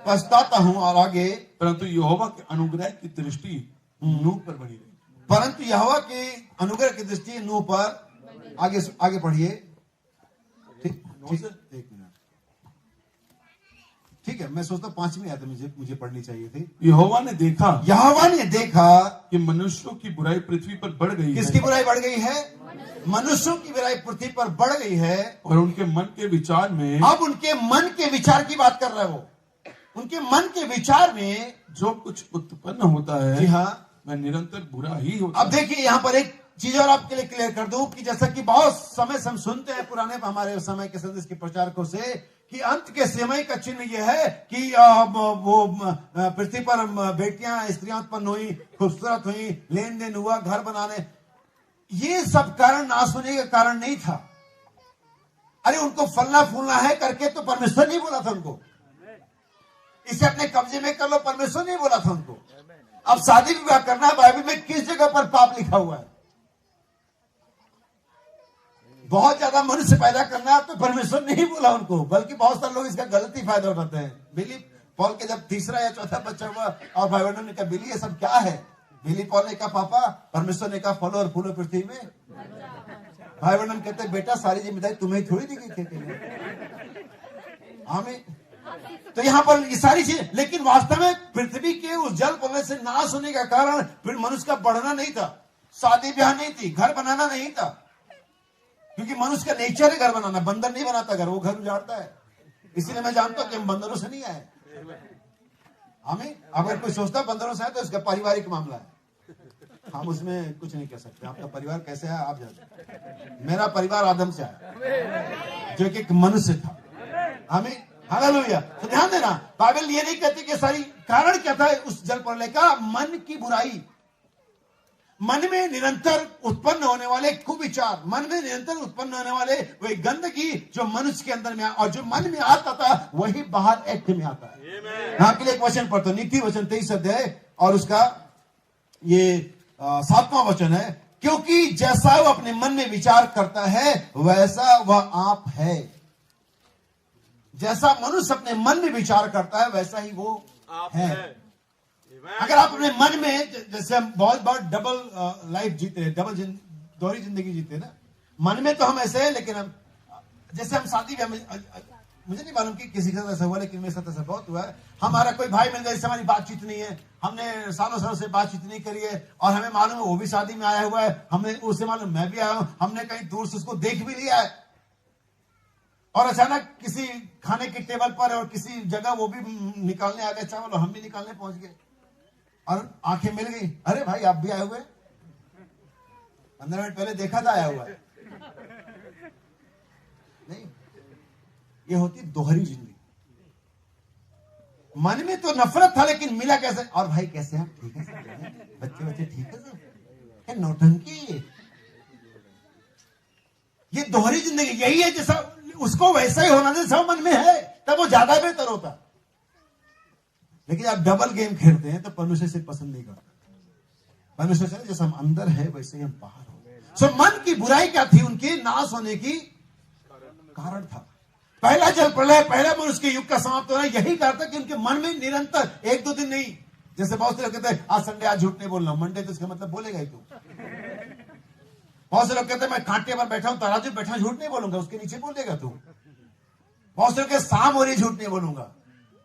पछताता हूँ। और आगे, परंतु यहोवा के अनुग्रह की दृष्टि नूह पर बनी रही। परंतु यहोवा के अनुग्रह की दृष्टि नूह पर। आगे पढ़िए। ठीक, एक मिनट। ठीक है, मैं सोचता 5वीं आयत मुझे पढ़नी चाहिए थी। यहोवा ने देखा कि मनुष्यों की बुराई पृथ्वी पर बढ़ गई है। किसकी बुराई बढ़ गई है? मनुष्यों की बुराई पृथ्वी पर बढ़ गई है। और उनके मन के विचार में, अब उनके मन के विचार की बात कर रहा है वो। उनके मन के विचार में जो कुछ उत्पन्न होता है, जी हाँ, वह निरंतर बुरा ही होता है। अब देखिए यहाँ पर एक चीज और आपके लिए क्लियर कर दूं कि जैसा कि बहुत समय से हम सुनते हैं पुराने हमारे समय के संदेश के प्रचारकों से कि अंत के समय का चिन्ह यह है कि वो पृथ्वी पर बेटियां स्त्रियां उत्पन्न हुई, खूबसूरत हुई, लेन देन हुआ, घर बनाने। ये सब कारण नाश होने का कारण नहीं था। अरे उनको फलना फूलना है करके तो परमेश्वर नहीं बोला था उनको, इसे अपने कब्जे में कर लो, परमेश्वर नहीं बोला था उनको। अब शादी विवाह करना है, बाइबल में किस जगह पर पाप लिखा हुआ है? बहुत ज्यादा मनुष्य पैदा करना तो परमेश्वर नहीं बोला उनको, बल्कि बहुत सारे लोग इसका गलत ही फायदा उठाते हैं। बिली पॉल के जब 3रा या 4था बच्चा हुआ और भाई बहनों ने कहा, बिली ये सब क्या है? बिली पॉल ने कहा, पापा, परमेश्वर ने कहा फलो और फूलो पृथ्वी में। भाई बहन कहते, बेटा सारी जिम्मेदारी तुम्हें थोड़ी दी गई खेती में। हमें तो यहाँ पर ये सारी चीज, लेकिन वास्तव में पृथ्वी के उस जल पलने से नाश होने का कारण फिर मनुष्य का बढ़ना नहीं था, शादी ब्याह नहीं थी, घर बनाना नहीं था। क्योंकि मनुष्य का नेचर है घर बनाना। बंदर नहीं बनाता घर, वो घर उजाड़ता है। इसीलिए मैं जानता हूं कि हम बंदरों से नहीं आए। हमें अगर कोई सोचता बंदरों से आए तो इसका पारिवारिक मामला है, हम उसमें कुछ नहीं कह सकते। आपका परिवार कैसे है आप जानते। मेरा परिवार आदम से आया जो कि एक मनुष्य था। हमें हालेलुया। तो ध्यान देना, बाइबल ये नहीं कहती कि सारी कारण क्या था उस जल प्रलय का? मन की बुराई, मन में निरंतर उत्पन्न होने वाले कुविचार, मन में निरंतर उत्पन्न होने वाले वही गंदगी जो मनुष्य के अंदर में, और जो मन में आता था वही बाहर एक्ट में आता है। यहाँ के लिए एक वचन पढ़ते हो, नीति वचन 23 अध्याय और उसका ये 7वां वचन है। क्योंकि जैसा वो अपने मन में विचार करता है वैसा वह आप है। जैसा मनुष्य अपने मन में विचार करता है वैसा ही वो है। अगर आप अपने मन में, जैसे हम बहुत बार डबल लाइफ जीते हैं, दोहरी जिंदगी जीते ना। मन में तो हम ऐसे हैं, लेकिन हम जैसे हम शादी में, मुझे नहीं मालूम कि किसी के साथ ऐसा हुआ, लेकिन मेरे साथ ऐसा बहुत हुआ है। हमारा कोई भाई मिल गया, इससे हमारी बातचीत नहीं है, हमने सालों सालों से बातचीत नहीं करी है, और हमें मालूम है वो भी शादी में आया हुआ है, हमने उससे मालूम मैं भी आया हूं, हमने कहीं दूर से उसको देख भी लिया है, और अचानक किसी खाने के टेबल पर और किसी जगह वो भी निकालने आ गए चावल और हम भी निकालने पहुंच गए, और आंखें मिल गई, अरे भाई आप भी आए हुए, 15 मिनट पहले देखा था आया हुआ है। नहीं, ये होती दोहरी जिंदगी। मन में तो नफरत था, लेकिन मिला कैसे, और भाई कैसे हैं, ठीक है सर, बच्चे बच्चे ठीक है सर, क्या नौटंकी। ये दोहरी जिंदगी यही है, जैसा उसको वैसा ही होना जैसा मन में है, तब वो ज्यादा बेहतर होता। लेकिन आप डबल गेम खेलते हैं तो परमेश्वर से पसंद नहीं करता। परमेश्वर से जैसे हम अंदर है वैसे ही हम बाहर हो। सो मन की बुराई क्या थी, उनके नाश होने की कारण था। पहला जल प्रलय, पहला मनुष्य के युग का समाप्त होना यही कारण था कि उनके मन में निरंतर, एक दो दिन नहीं, जैसे बहुत से लोग कहते हैं आज संडे, आज झूठ नहीं बोलना, मंडे तो इसका मतलब बोलेगा ही तू। बहुत से लोग कहते हैं मैं कांटे पर बैठा हूं, तराजू बैठा, झूठ नहीं बोलूंगा, उसके नीचे बोलेगा तू। बहुत से लोग कहते शाम हो रही, झूठ नहीं बोलूंगा,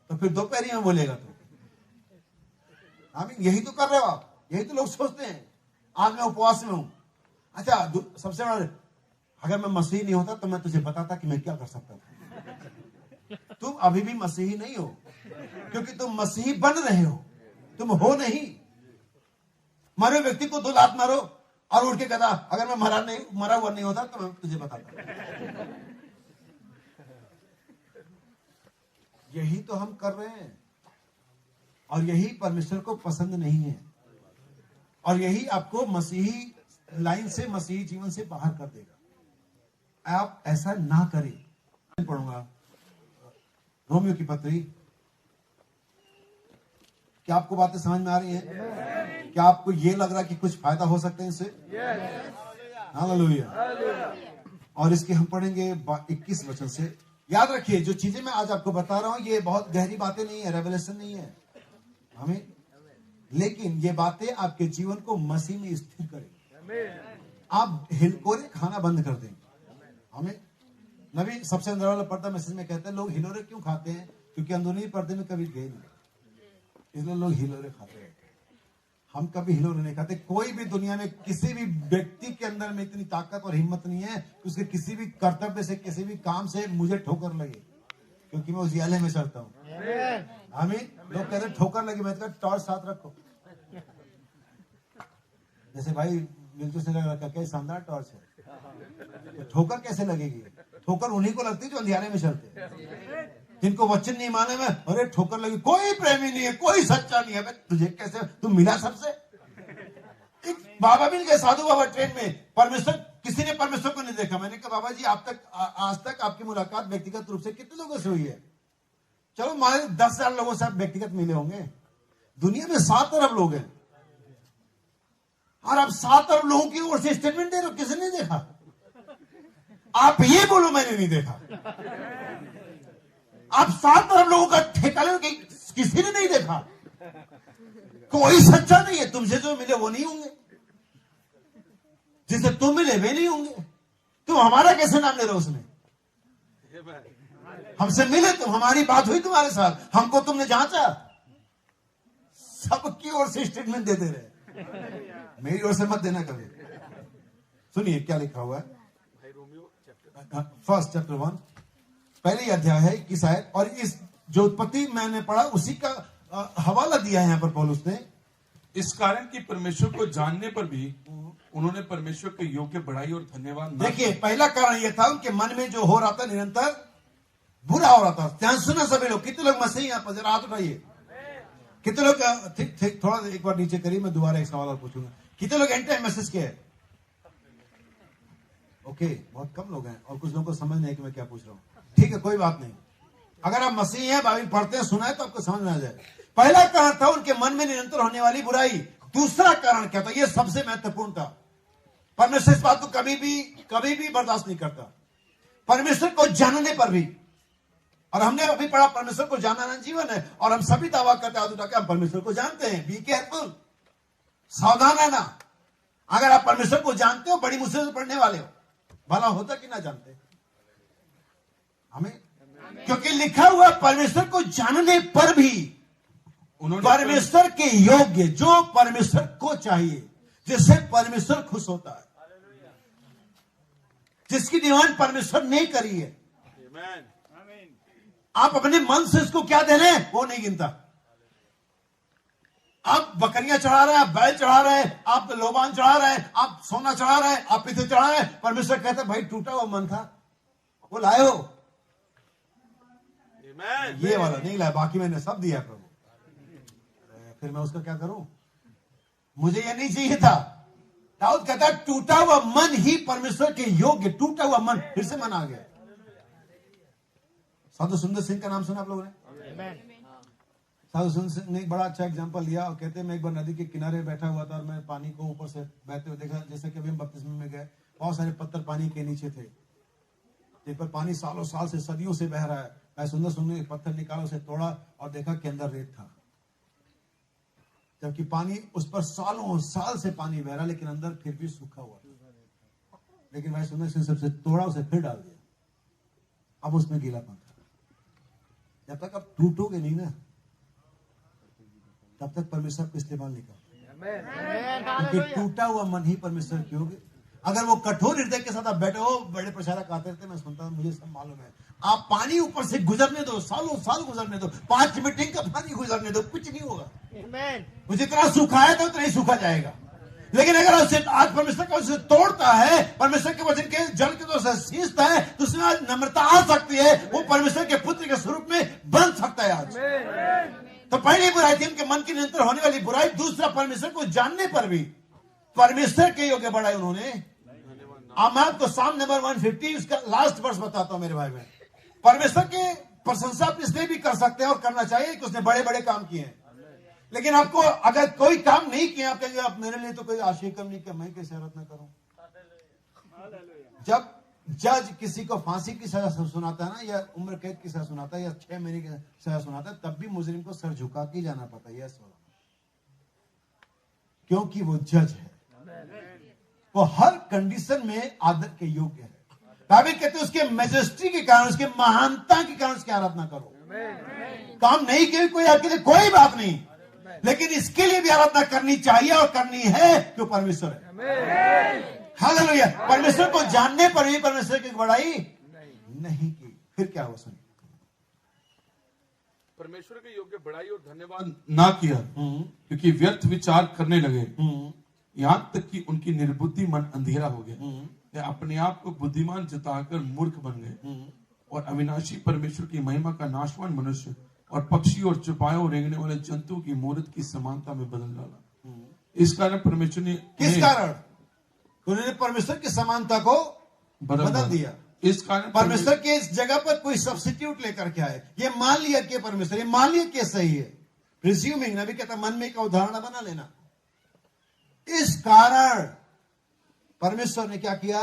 तो फिर दोपहरी में बोलेगा तू। आमीन, यही तो कर रहे हो आप, यही तो लोग सोचते हैं आज मैं उपवास में हूं। अच्छा, सबसे बड़ा, अगर मैं मसीही नहीं होता तो मैं तुझे बताता कि मैं क्या कर सकता था। तुम अभी भी मसीही नहीं हो, क्योंकि तुम मसीही बन रहे हो, तुम हो नहीं। मरे व्यक्ति को 2 लात मारो और उठ के कहता अगर मैं मरा हुआ नहीं होता तो मैं तुझे बताता। यही तो हम कर रहे हैं, और यही परमेश्वर को पसंद नहीं है, और यही आपको मसीही लाइन से, मसीही जीवन से बाहर कर देगा। आप ऐसा ना करें। पढ़ूंगा रोमियो की पत्री। क्या आपको बातें समझ में आ रही हैं? क्या आपको ये लग रहा है कि कुछ फायदा हो सकता है इससे? हालेलुया। और इसके हम पढ़ेंगे 21 वचन से। याद रखिए, जो चीजें मैं आज आपको बता रहा हूं ये बहुत गहरी बातें नहीं है, रेवलेशन नहीं है हमें, लेकिन ये बातें आपके जीवन को मसीह में स्थिर करेंगी। आप हिलकोरे खाना बंद कर देंगे। हमें नबी सबसे अंदर वाला पर्दा मैसेज में कहते हैं लोग हिलोरे क्यों खाते हैं, क्योंकि अंदरूनी पर्दे में कभी गए नहीं, इसलिए लोग हिलोरे खाते हैं। हम कभी हिलोरे नहीं खाते। कोई भी दुनिया में किसी भी व्यक्ति के अंदर में इतनी ताकत और हिम्मत नहीं है कि उसके किसी भी कर्तव्य से, किसी भी काम से मुझे ठोकर लगे, क्योंकि मैं उजियाले में चलता हूँ। आमीन। लोग कहते ठोकर लगी, मैं कहता टॉर्च साथ रखो। जैसे भाई मिलजुल से लगा क्या शानदार टॉर्च है, तो ठोकर कैसे लगेगी? ठोकर उन्हीं को लगती है जो अंधियारे में चलते हैं, जिनको वचन नहीं माने में अरे ठोकर लगी। कोई प्रेमी नहीं है, कोई सच्चा नहीं है। तुझे कैसे, तुम मिला सबसे? एक बाबा मिल गए, साधु बाबा ट्रेन में, परमेश्वर, किसी ने परमेश्वर को नहीं देखा। मैंने कहा बाबा जी आज तक आपकी मुलाकात व्यक्तिगत रूप से कितने लोगों से हुई है? चलो मान 10,000 लोगों से आप व्यक्तिगत मिले होंगे। दुनिया में 7 अरब लोग हैं, और आप 7 अरब लोगों की ओर से स्टेटमेंट दे रहे हो, किसी ने देखा? आप ये बोलो मैंने नहीं देखा। आप 7 अरब लोगों का ठेका ले, किसी ने नहीं देखा। कोई सच्चा नहीं है। तुमसे जो मिले वो नहीं होंगे, जिससे तुम मिले वे नहीं होंगे। तुम हमारा कैसे नाम ले रहे हो? उसने हमसे मिले, तुम, हमारी बात हुई तुम्हारे साथ, हमको तुमने जांचा। सबकी ओर से स्टेटमेंट दे दे रहे, मेरी ओर से मत देना कभी। सुनिए क्या लिखा हुआ है, 1 चैप्टर 1 पहले अध्याय है 21 आयत। और इस जो उत्पत्ति मैंने पढ़ा उसी का हवाला दिया है यहाँ पर पौलुस ने। इस कारण कि परमेश्वर को जानने पर भी उन्होंने परमेश्वर के योग्य बढ़ाई और धन्यवाद। देखिए, पहला कारण यह था उनके मन में जो हो रहा था निरंतर बुरा हो रहा था। ध्यान सुना सभी लोग। कितने लोग मसीही यहाँ पर? जरा हाथ उठाइए। कितने लोग, ठीक थोड़ा एक बार नीचे करिए, मैं दोबारा एक सवाल और पूछूंगा। कितने लोग एंड टाइम मैसेज किए? ओके, बहुत कम लोग हैं, और कुछ लोगों को समझ नहीं है कि मैं क्या पूछ रहा हूँ। ठीक है, कोई बात नहीं। अगर आप मसीही हैं, बाइबल पढ़ते हैं, सुना है, तो आपको समझ में आ जाए। पहला कारण था उनके मन में निरंतर होने वाली बुराई। दूसरा कारण क्या था? यह सबसे महत्वपूर्ण था। परमेश्वर इस बात को कभी भी बर्दाश्त नहीं करता, परमेश्वर को जानने पर भी। और हमने अभी पढ़ा परमेश्वर को जानना जीवन है, और हम सभी दावा करते हैं हम परमेश्वर को जानते हैं। बी केयरफुल, सावधान रहना। अगर आप परमेश्वर को जानते हो, बड़ी मुश्किल से पढ़ने वाले हो, भला होता कि ना जानते। हमें क्योंकि लिखा हुआ परमेश्वर को जानने पर भी परमेश्वर के योग्य, जो परमेश्वर को चाहिए, जिससे परमेश्वर खुश होता है, जिसकी डिमांड परमेश्वर ने करी है, आप अपने मन से इसको क्या दे रहे हैं वो नहीं गिनता। आप बकरियां चढ़ा रहे हैं, आप बैल चढ़ा रहे हैं, आप लोबान चढ़ा रहे हैं, आप सोना चढ़ा रहे हैं, आप पीतल चढ़ा रहे हैं, परमेश्वर कहता है भाई टूटा हुआ मन था, वो लाए हो, ये वाला नहीं लाया, बाकी मैंने सब दिया प्रभु, फिर मैं उसका क्या करूं, मुझे ये नहीं चाहिए था। दाऊद कहता है टूटा हुआ मन ही परमेश्वर के योग्य, टूटा हुआ मन, फिर से मन आ गया। साधु सुंदर सिंह का नाम सुना आप लोगों ने? साधु सुंदर सिंह ने एक बड़ा अच्छा एग्जांपल लिया और कहते हैं मैं एक बार नदी के किनारे बैठा हुआ था और मैं पानी को ऊपर से बहते हुए देखा, जैसे कि अभी हम बपतिस्मे में गए, बहुत सारे पत्थर पानी के नीचे थे, जिस पर पानी सालों साल से सदियों से बह रहा है। मैं सुंदर सुंदर एक पत्थर निकाला, उसे तोड़ा और देखा कि अंदर रेत था, जबकि पानी उस पर सालों साल से पानी बह रहा, लेकिन अंदर फिर भी सूखा हुआ था। लेकिन मैं सुंदर सिंह सबसे तोड़ा, उसे फिर डाल दिया, अब उसमें गीलापन था। जब तक आप टूटोगे नहीं ना, तब तक परमेश्वर को इस्तेमाल नहीं करोगे, क्योंकि टूटा हुआ मन ही परमेश्वर की होगी। अगर वो कठोर हृदय के साथ आप बैठे हो, बड़े प्रचारक आते रहते, मैं सुनता हूं, मुझे सब मालूम है, आप पानी ऊपर से गुजरने दो, सालों साल गुजरने दो, 5 मीटिंग का पानी गुजरने दो, कुछ नहीं होगा। वो जितना सूखा है तो उतना ही सूखा जाएगा। लेकिन अगर उसे आज परमेश्वर का उसे तोड़ता है, परमेश्वर के वचन के जल के तो सींचता है, तो उसमें आज नम्रता आ सकती है, वो परमेश्वर के पुत्र के स्वरूप में बन सकता है आज। तो पहली बुराई थी उनके मन के नियंत्रण होने वाली बुराई, दूसरा परमेश्वर को जानने पर भी परमेश्वर के योग्य बढ़ाई उन्होंने। अब मैं आपको साम नंबर 150 उसका लास्ट वर्ष बताता हूं मेरे भाई बहन। परमेश्वर के प्रशंसा आप इसलिए भी कर सकते हैं और करना चाहिए कि उसने बड़े बड़े काम किए हैं, लेकिन आपको अगर कोई काम नहीं किया, आप कहेंगे आप मेरे लिए तो कोई आशीष कम नहीं किया, मैं कैसे आराधना करूं। जब जज किसी को फांसी की सजा सुनाता है ना, या उम्र कैद की सजा सुनाता है, या 6 महीने की सजा सुनाता है, तब भी मुजरिम को सर झुका के जाना पड़ता है, क्योंकि वो जज है, वो हर कंडीशन में आदर के योग्य है। बाइबल कहते हैं उसके मैजेस्टी के कारण, उसके महानता के कारण उसकी आराधना करो। काम नहीं किए कोई आपके लिए कोई बात नहीं, लेकिन इसके लिए भी आराधना करनी चाहिए और करनी है, क्यों परमेश्वर है। हालेलुया। परमेश्वर को जानने पर भी परमेश्वर की बड़ाई नहीं की, फिर क्या हुआ सुनिए। परमेश्वर के योग्य बड़ाई और धन्यवाद ना किया, क्योंकि व्यर्थ विचार करने लगे, यहां तक कि उनकी निर्बुद्धि मन अंधेरा हो गया, या अपने आप को बुद्धिमान जताकर मूर्ख बन गए, और अविनाशी परमेश्वर की महिमा का नाशवान मनुष्य और पक्षी और चुपाए रेंगने वाले जंतु की मूर्त की समानता में बदल डाला। इस कारण परमेश्वर ने, किस कारण उन्होंने परमेश्वर की समानता को बदल दिया। इस कारण परमेश्वर के इस जगह पर कोई सब्स्टिट्यूट लेकर के आए, ये मान लिया कि परमेश्वर, ये मान लिया कि सही है, प्रिज्यूमिंग, नबी कहता मन में का उदाहरण बना लेना। इस कारण परमेश्वर ने क्या किया,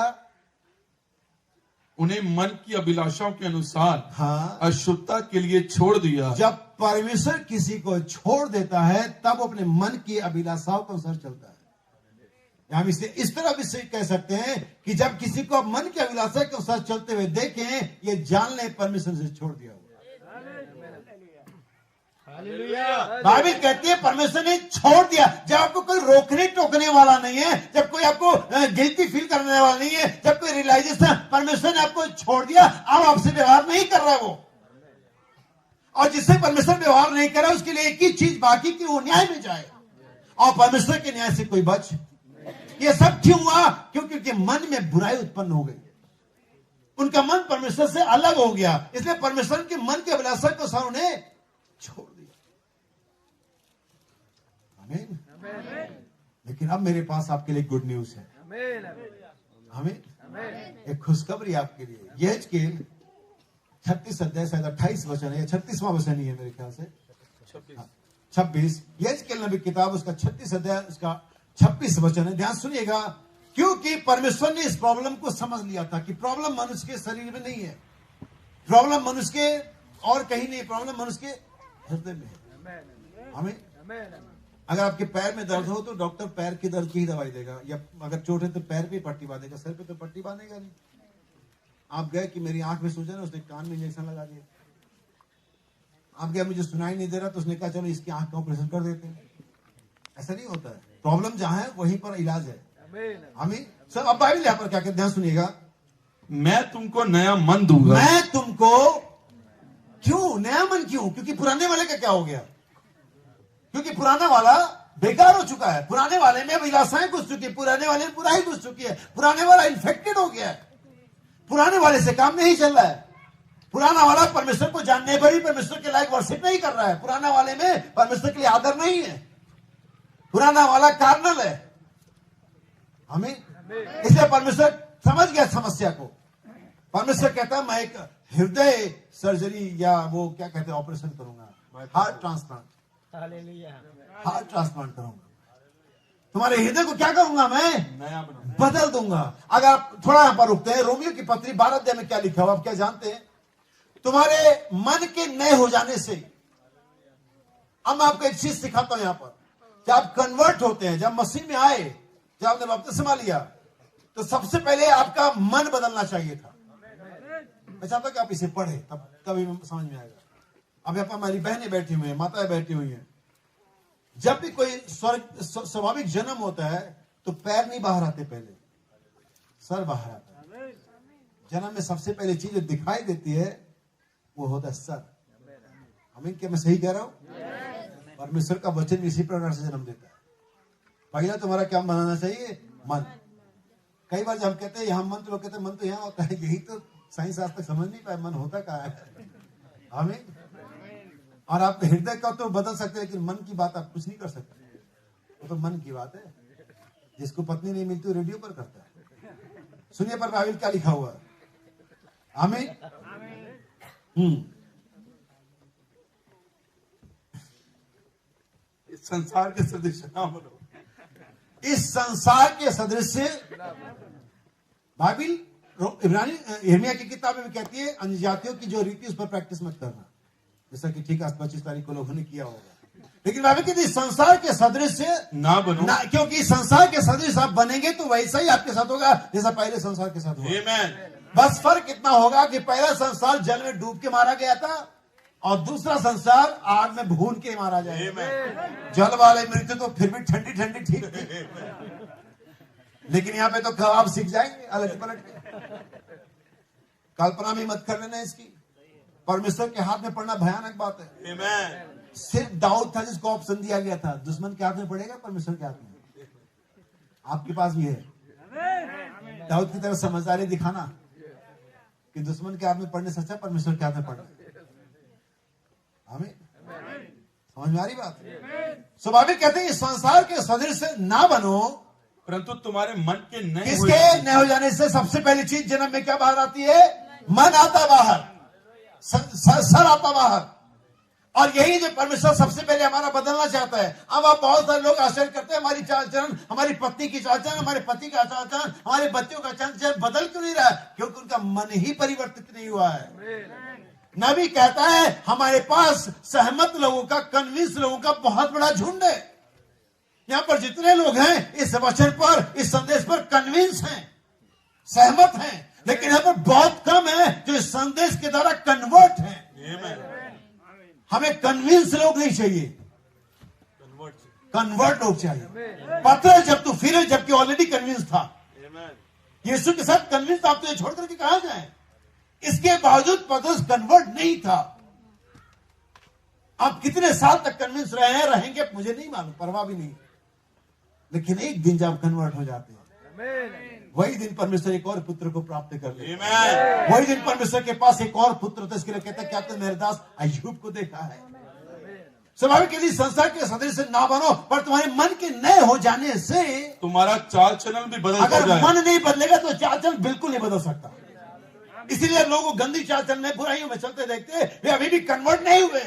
उन्हें मन की अभिलाषाओं के अनुसार अशुद्धता के लिए छोड़ दिया। जब परमेश्वर किसी को छोड़ देता है, तब अपने मन की अभिलाषाओं के अनुसार चलता है। हम इसे इस तरह भी कह सकते हैं कि जब किसी को मन की अभिलाषा के अनुसार चलते हुए देखें, ये जान ले परमेश्वर से छोड़ दिया हुआ। बाइबल कहती है परमेश्वर ने छोड़ दिया। जब आपको कोई रोकने टोकने वाला नहीं है, जब कोई आपको गिल्टी फील करने वाला नहीं है, जब कोई रियलाइजेशन, परमेश्वर ने आपको छोड़ दिया, अब आपसे व्यवहार नहीं कर रहा वो, और जिससे परमेश्वर व्यवहार नहीं कर रहा उसके लिए एक ही चीज बाकी कि वो न्याय में जाए, और परमेश्वर के न्याय से कोई बच। ये सब क्यों हुआ? क्योंकि मन में बुराई उत्पन्न हो गई, उनका मन परमेश्वर से अलग हो गया, इसलिए परमेश्वर के मन के अभिलाषा को सारों ने छोड़ दिया। आमीन। लेकिन अब मेरे पास आपके लिए गुड न्यूज है। आमीन। एक खुशखबरी आपके लिए। यहेजकेल 36 अध्याय शायद 28 वचन है, या 36वां वचन ही है मेरे ख्याल से, 26। यहेजकेल नबी किताब उसका 36 अध्याय उसका 26 वचन है। ध्यान सुनिएगा, क्योंकि परमेश्वर ने इस प्रॉब्लम को समझ लिया था कि प्रॉब्लम मनुष्य के शरीर में नहीं है, प्रॉब्लम मनुष्य के और कहीं नहीं, प्रॉब्लम मनुष्य के हृदय में है। हमें अगर आपके पैर में दर्द हो तो डॉक्टर पैर की दर्द की ही दवाई देगा, या अगर चोट है तो पैर पे पट्टी बांधेगा, सर पे तो पट्टी बांधेगा नहीं। आप गए कि मेरी आंख में सूजन है, उसने कान में इंजेक्शन लगा दिया। आप गए मुझे सुनाई नहीं दे रहा, तो उसने कहा चलो इसकी आंख का ऑपरेशन कर देते हैं। ऐसा नहीं होता है। प्रॉब्लम जहां है वहीं पर इलाज है। हमें सब अब बाइबल यहाँ पर क्या कहते हैं, ध्यान सुनिएगा। मैं तुमको नया मन दूंगा। मैं तुमको, क्यों नया मन, क्यों? क्योंकि पुराने वाले का क्या हो गया? क्योंकि पुराना वाला बेकार हो चुका है। पुराने वाले में विलासाएं घुस चुकी है, पुराने वाले में बुराई घुस चुकी है, पुराने वाला इन्फेक्टेड हो गया है, पुराने वाले से काम नहीं चल रहा है। पुराना वाला परमेश्वर को जानने पर ही परमेश्वर के लायक वर्शिप नहीं कर रहा है। पुराना वाले में परमेश्वर के लिए आदर नहीं है। पुराना वाला कार्नल है। हमें इसलिए परमेश्वर समझ गया समस्या को। परमेश्वर कहता है मैं एक हृदय सर्जरी या वो क्या कहते हैं ऑपरेशन करूंगा, हार्ट ट्रांसप्लांट, हार्ट ट्रांसप्लांट करूंगा। तुम्हारे हृदय को क्या करूंगा मैं? नया बनाऊंगा, बदल दूंगा। अगर आप थोड़ा यहां पर रुकते हैं, रोमियो की पत्री 12 अध्याय में क्या लिखा हुआ आप क्या जानते हैं? तुम्हारे मन के नए हो जाने से, अब मैं आपको एक चीज सिखाता हूं यहां पर। जब आप कन्वर्ट होते हैं, जब मसीह में आए, जब आपने बपतिस्मा लिया, तो सबसे पहले आपका मन बदलना चाहिए था। मैं चाहता हूं कि आप इसे पढ़े, तब तभी समझ में आएगा। अब यहाँ पर हमारी बहनें बैठी हुई हैं, माताएं बैठी हुई हैं। जब भी कोई स्वाभाविक जन्म होता है तो पैर नहीं बाहर आते, पहले सर बाहर आता है। जन्म में सबसे पहले चीज जो दिखाई देती है वो होता है सर। हमें क्या मैं सही कह रहा हूं? परमेश्वर का वचन इसी प्रकार से जन्म देता है। पहला तुम्हारा क्या बनाना चाहिए? मन। कई बार जब हम कहते हैं यहाँ मन, तो लोग कहते हैं मन तो यहाँ होता है। यही तो साइंस आज तक समझ नहीं पाए मन होता कहाँ है। हमें और आप हृदय का तो बदल सकते हैं, लेकिन मन की बात आप कुछ नहीं कर सकते। वो तो मन की बात है। जिसको पत्नी नहीं मिलती वो रेडियो पर करता है। सुनिए पर बाइबल क्या लिखा हुआ है। हमें इस संसार के सदृश ना बनो। इस संसार के सदृश बाइबल इब्रानी यिर्मयाह की किताब में कहती है अन्य जातियों की जो रीति उस पर प्रैक्टिस मत करना, जैसा कि ठीक 25 तारीख को लोगों ने किया होगा। लेकिन बाइबल कहती है संसार के सदृश ना बनो, क्योंकि संसार के सदृश आप बनेंगे तो वैसा ही आपके साथ होगा जैसा पहले संसार के साथ हुआ। आमीन। बस फर्क इतना होगा कि पहला संसार जल में डूब के मारा गया था और दूसरा संसार आग में भून के मारा जाएगा। जल वाले मृत्यु तो फिर भी ठंडी ठंडी ठीक थी, लेकिन यहाँ पे तो कबाब सीख जाएंगे अलग पलट के। कल्पना भी मत कर लेना इसकी। परमेश्वर के हाथ में पड़ना भयानक बात है। आमीन। सिर्फ दाऊद था जिसको ऑप्शन दिया गया था, दुश्मन के हाथ में पड़ेगा, परमेश्वर के हाथ में। आपके पास भी है दाऊद की तरह समझदारी दिखाना कि दुश्मन के हाथ में पड़ने से अच्छा परमेश्वर के हाथ में पड़ना। हमें समझ में आ रही बात? स्वाभाविक कहते हैं संसार के सदृश से ना बनो, परंतु तुम्हारे मन के नए किसके नए हो जाने से सबसे पहली चीज जन्म में क्या बाहर आती है? मन आता बाहर, सर आता बाहर। और यही जो परमेश्वर सबसे पहले हमारा बदलना चाहता है। अब आप बहुत सारे लोग आश्चर्य करते हैं हमारी चाल चलन, हमारी पत्नी की चाल चलन, हमारे पति का चाल चलन, हमारे बच्चों का चाल चलन बदल क्यों नहीं रहा है? क्योंकि उनका मन ही परिवर्तित नहीं हुआ है। नबी कहता है हमारे पास सहमत लोगों का, कन्विंस लोगों का बहुत बड़ा झुंड है। यहां पर जितने लोग हैं इस वचन पर, इस संदेश पर कन्विंस हैं, सहमत हैं, लेकिन यहां पर बहुत कम है जो इस संदेश के द्वारा कन्वर्ट हैं। हमें कन्विंस लोग नहीं चाहिए, कन्वर्ट लोग चाहिए। पत्र जब तू फिरे जबकि ऑलरेडी कन्विंस था, यीशु के साथ कन्विंस आप तो छोड़ करके कहां जाए? इसके बावजूद पत्रस कन्वर्ट नहीं था। आप कितने साल तक कन्विंस रहे हैं, रहेंगे मुझे नहीं मालूम, परवाह भी नहीं, लेकिन एक दिन जब कन्वर्ट हो जाते हैं वही दिन परमेश्वर एक और पुत्र को प्राप्त कर ले। वही दिन परमेश्वर के पास एक और पुत्र था। इसके लिए कहता क्या तुमने मेरे दास अय्यूब को देखा है? स्वाभाविक के लिए संसार के सदृश से ना बनो, पर तुम्हारे मन के नए हो जाने से तुम्हारा चाल चलन भी बदल अगर जाए। मन नहीं बदलेगा तो चाल चलन बिल्कुल नहीं बदल सकता। इसीलिए लोगों गंदी चाल चलने बुराइयों में चलते देखते वे अभी भी कन्वर्ट नहीं हुए,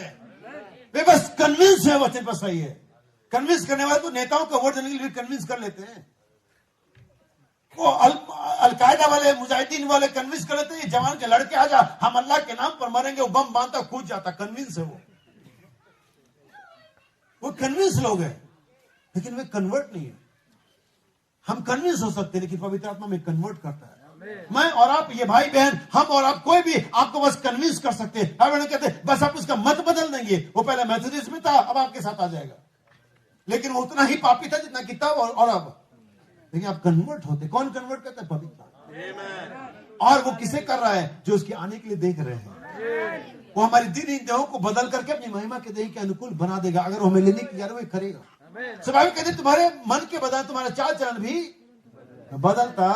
वे बस कन्विंस है वचन पर सही है। कन्विंस करने वाले तो नेताओं का वोट देने के लिए कन्विंस कर लेते हैं। वो अलकायदा वाले, मुजाहिदीन वाले कन्विंस कर लेते हैं जवान के लड़के आ जा, हम अल्लाह के नाम पर मरेंगे, वो बम बांधता कूद जाता, कन्विंस है वो कन्विंस लोग हैं। लेकिन वे कन्वर्ट नहीं है। हम कन्विंस हो सकते हैं, लेकिन पवित्र आत्मा में कन्वर्ट करता है। मैं और आप, ये भाई बहन, हम और आप, कोई भी आपको बस कन्विंस कर सकते हैं। भाई बहन कहते हैं बस आप उसका मत बदल देंगे, वो पहले मेथोडिस्ट में था, अब आपके साथ आ जाएगा, लेकिन वो उतना ही पापी था जितना कि तब और अब। लेकिन आप कन्वर्ट होते, कौन कन्वर्ट करता है? पवित्र आत्मा। और वो किसे कर रहा है? जो उसके आने के लिए देख रहे हैं। वो हमारी दिन देहों को बदल करके अपनी महिमा के देह के अनुकूल बना देगा। अगर हमें लेने की वो करेगा। स्वाभाविक कहते तुम्हारे मन के बदल तुम्हारा चाल चलन भी बदलता,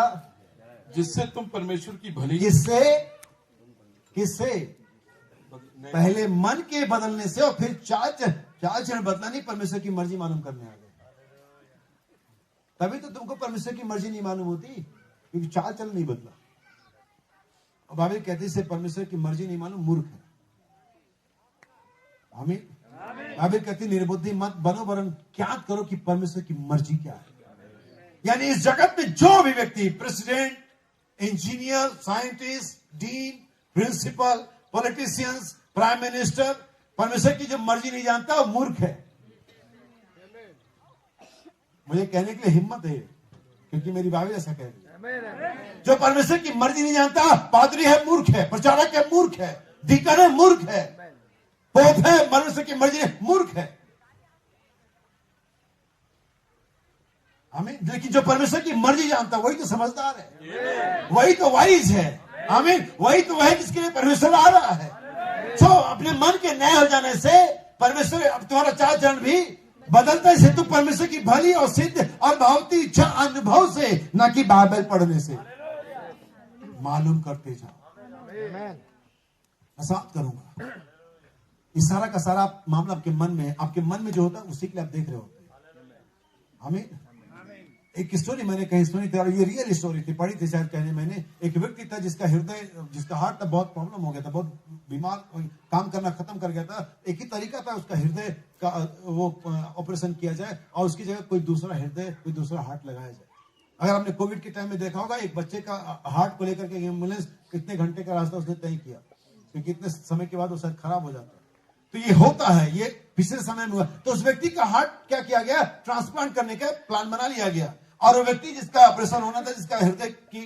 जिससे तुम परमेश्वर की भली, किससे? पहले मन के बदलने से और फिर चाल चलन बदला नहीं, परमेश्वर की मर्जी मालूम करने आ गए। तभी तो तुमको परमेश्वर की मर्जी नहीं मालूम होती, क्योंकि चाल चलन नहीं बदला। अब बाइबल कहती है परमेश्वर की मर्जी नहीं मालूम मूर्ख है। आमीन। बाइबल कहती निर्बुद्धि मत बनो, वरन ज्ञात करो कि परमेश्वर की मर्जी क्या है। यानी इस जगत में जो भी व्यक्ति, president, engineer, scientist, dean, principal, politicians, prime minister, परमेश्वर की जो मर्जी नहीं जानता वो मूर्ख है। मुझे कहने के लिए हिम्मत है, क्योंकि मेरी बाइबल ऐसा कह रही है। जो परमेश्वर की मर्जी नहीं जानता, पादरी है मूर्ख है, प्रचारक है मूर्ख है, डीकन है मूर्ख है, पोप है परमेश्वर की मर्जी मूर्ख है। आमीन। लेकिन जो परमेश्वर की मर्जी जानता वही तो समझदार है, वही तो वाइज है। आमीन। वही तो वह है जिसके लिए परमेश्वर आ रहा है। तो अपने मन के नए हो जाने से परमेश्वर अब तुम्हारा चाल चलन भी बदलता है। तुम परमेश्वर की भली और सिद्ध और भावती इच्छा अनुभव से, ना कि बाइबल पढ़ने से, मालूम करते जाओ। मैं समाप्त करूंगा। इस सारा का सारा मामला आपके मन में, आपके मन में जो होता है उसी के लिए आप देख रहे होते हैं। आमीन। एक स्टोरी मैंने कहीं सुनी थी, और ये रियल स्टोरी थी, पढ़ी थी शायद कहने मैंने। एक व्यक्ति था जिसका हृदय, जिसका हार्ट था, बहुत प्रॉब्लम हो गया था, बहुत बीमार, काम करना खत्म कर गया था। एक ही तरीका था उसका हृदय का, वो ऑपरेशन किया जाए और उसकी जगह कोई दूसरा हृदय, कोई दूसरा हार्ट लगाया जाए। अगर आपने कोविड के टाइम में देखा होगा, एक बच्चे का हार्ट को लेकर के एम्बुलेंस कितने घंटे का रास्ता उसने तय किया, क्योंकि इतने समय के बाद वो शायद खराब हो जाता है। तो ये होता है, ये पिछले समय में हुआ। तो उस व्यक्ति का हार्ट क्या किया गया? ट्रांसप्लांट करने का प्लान बना लिया गया। और वो व्यक्ति जिसका ऑपरेशन होना था, जिसका हृदय की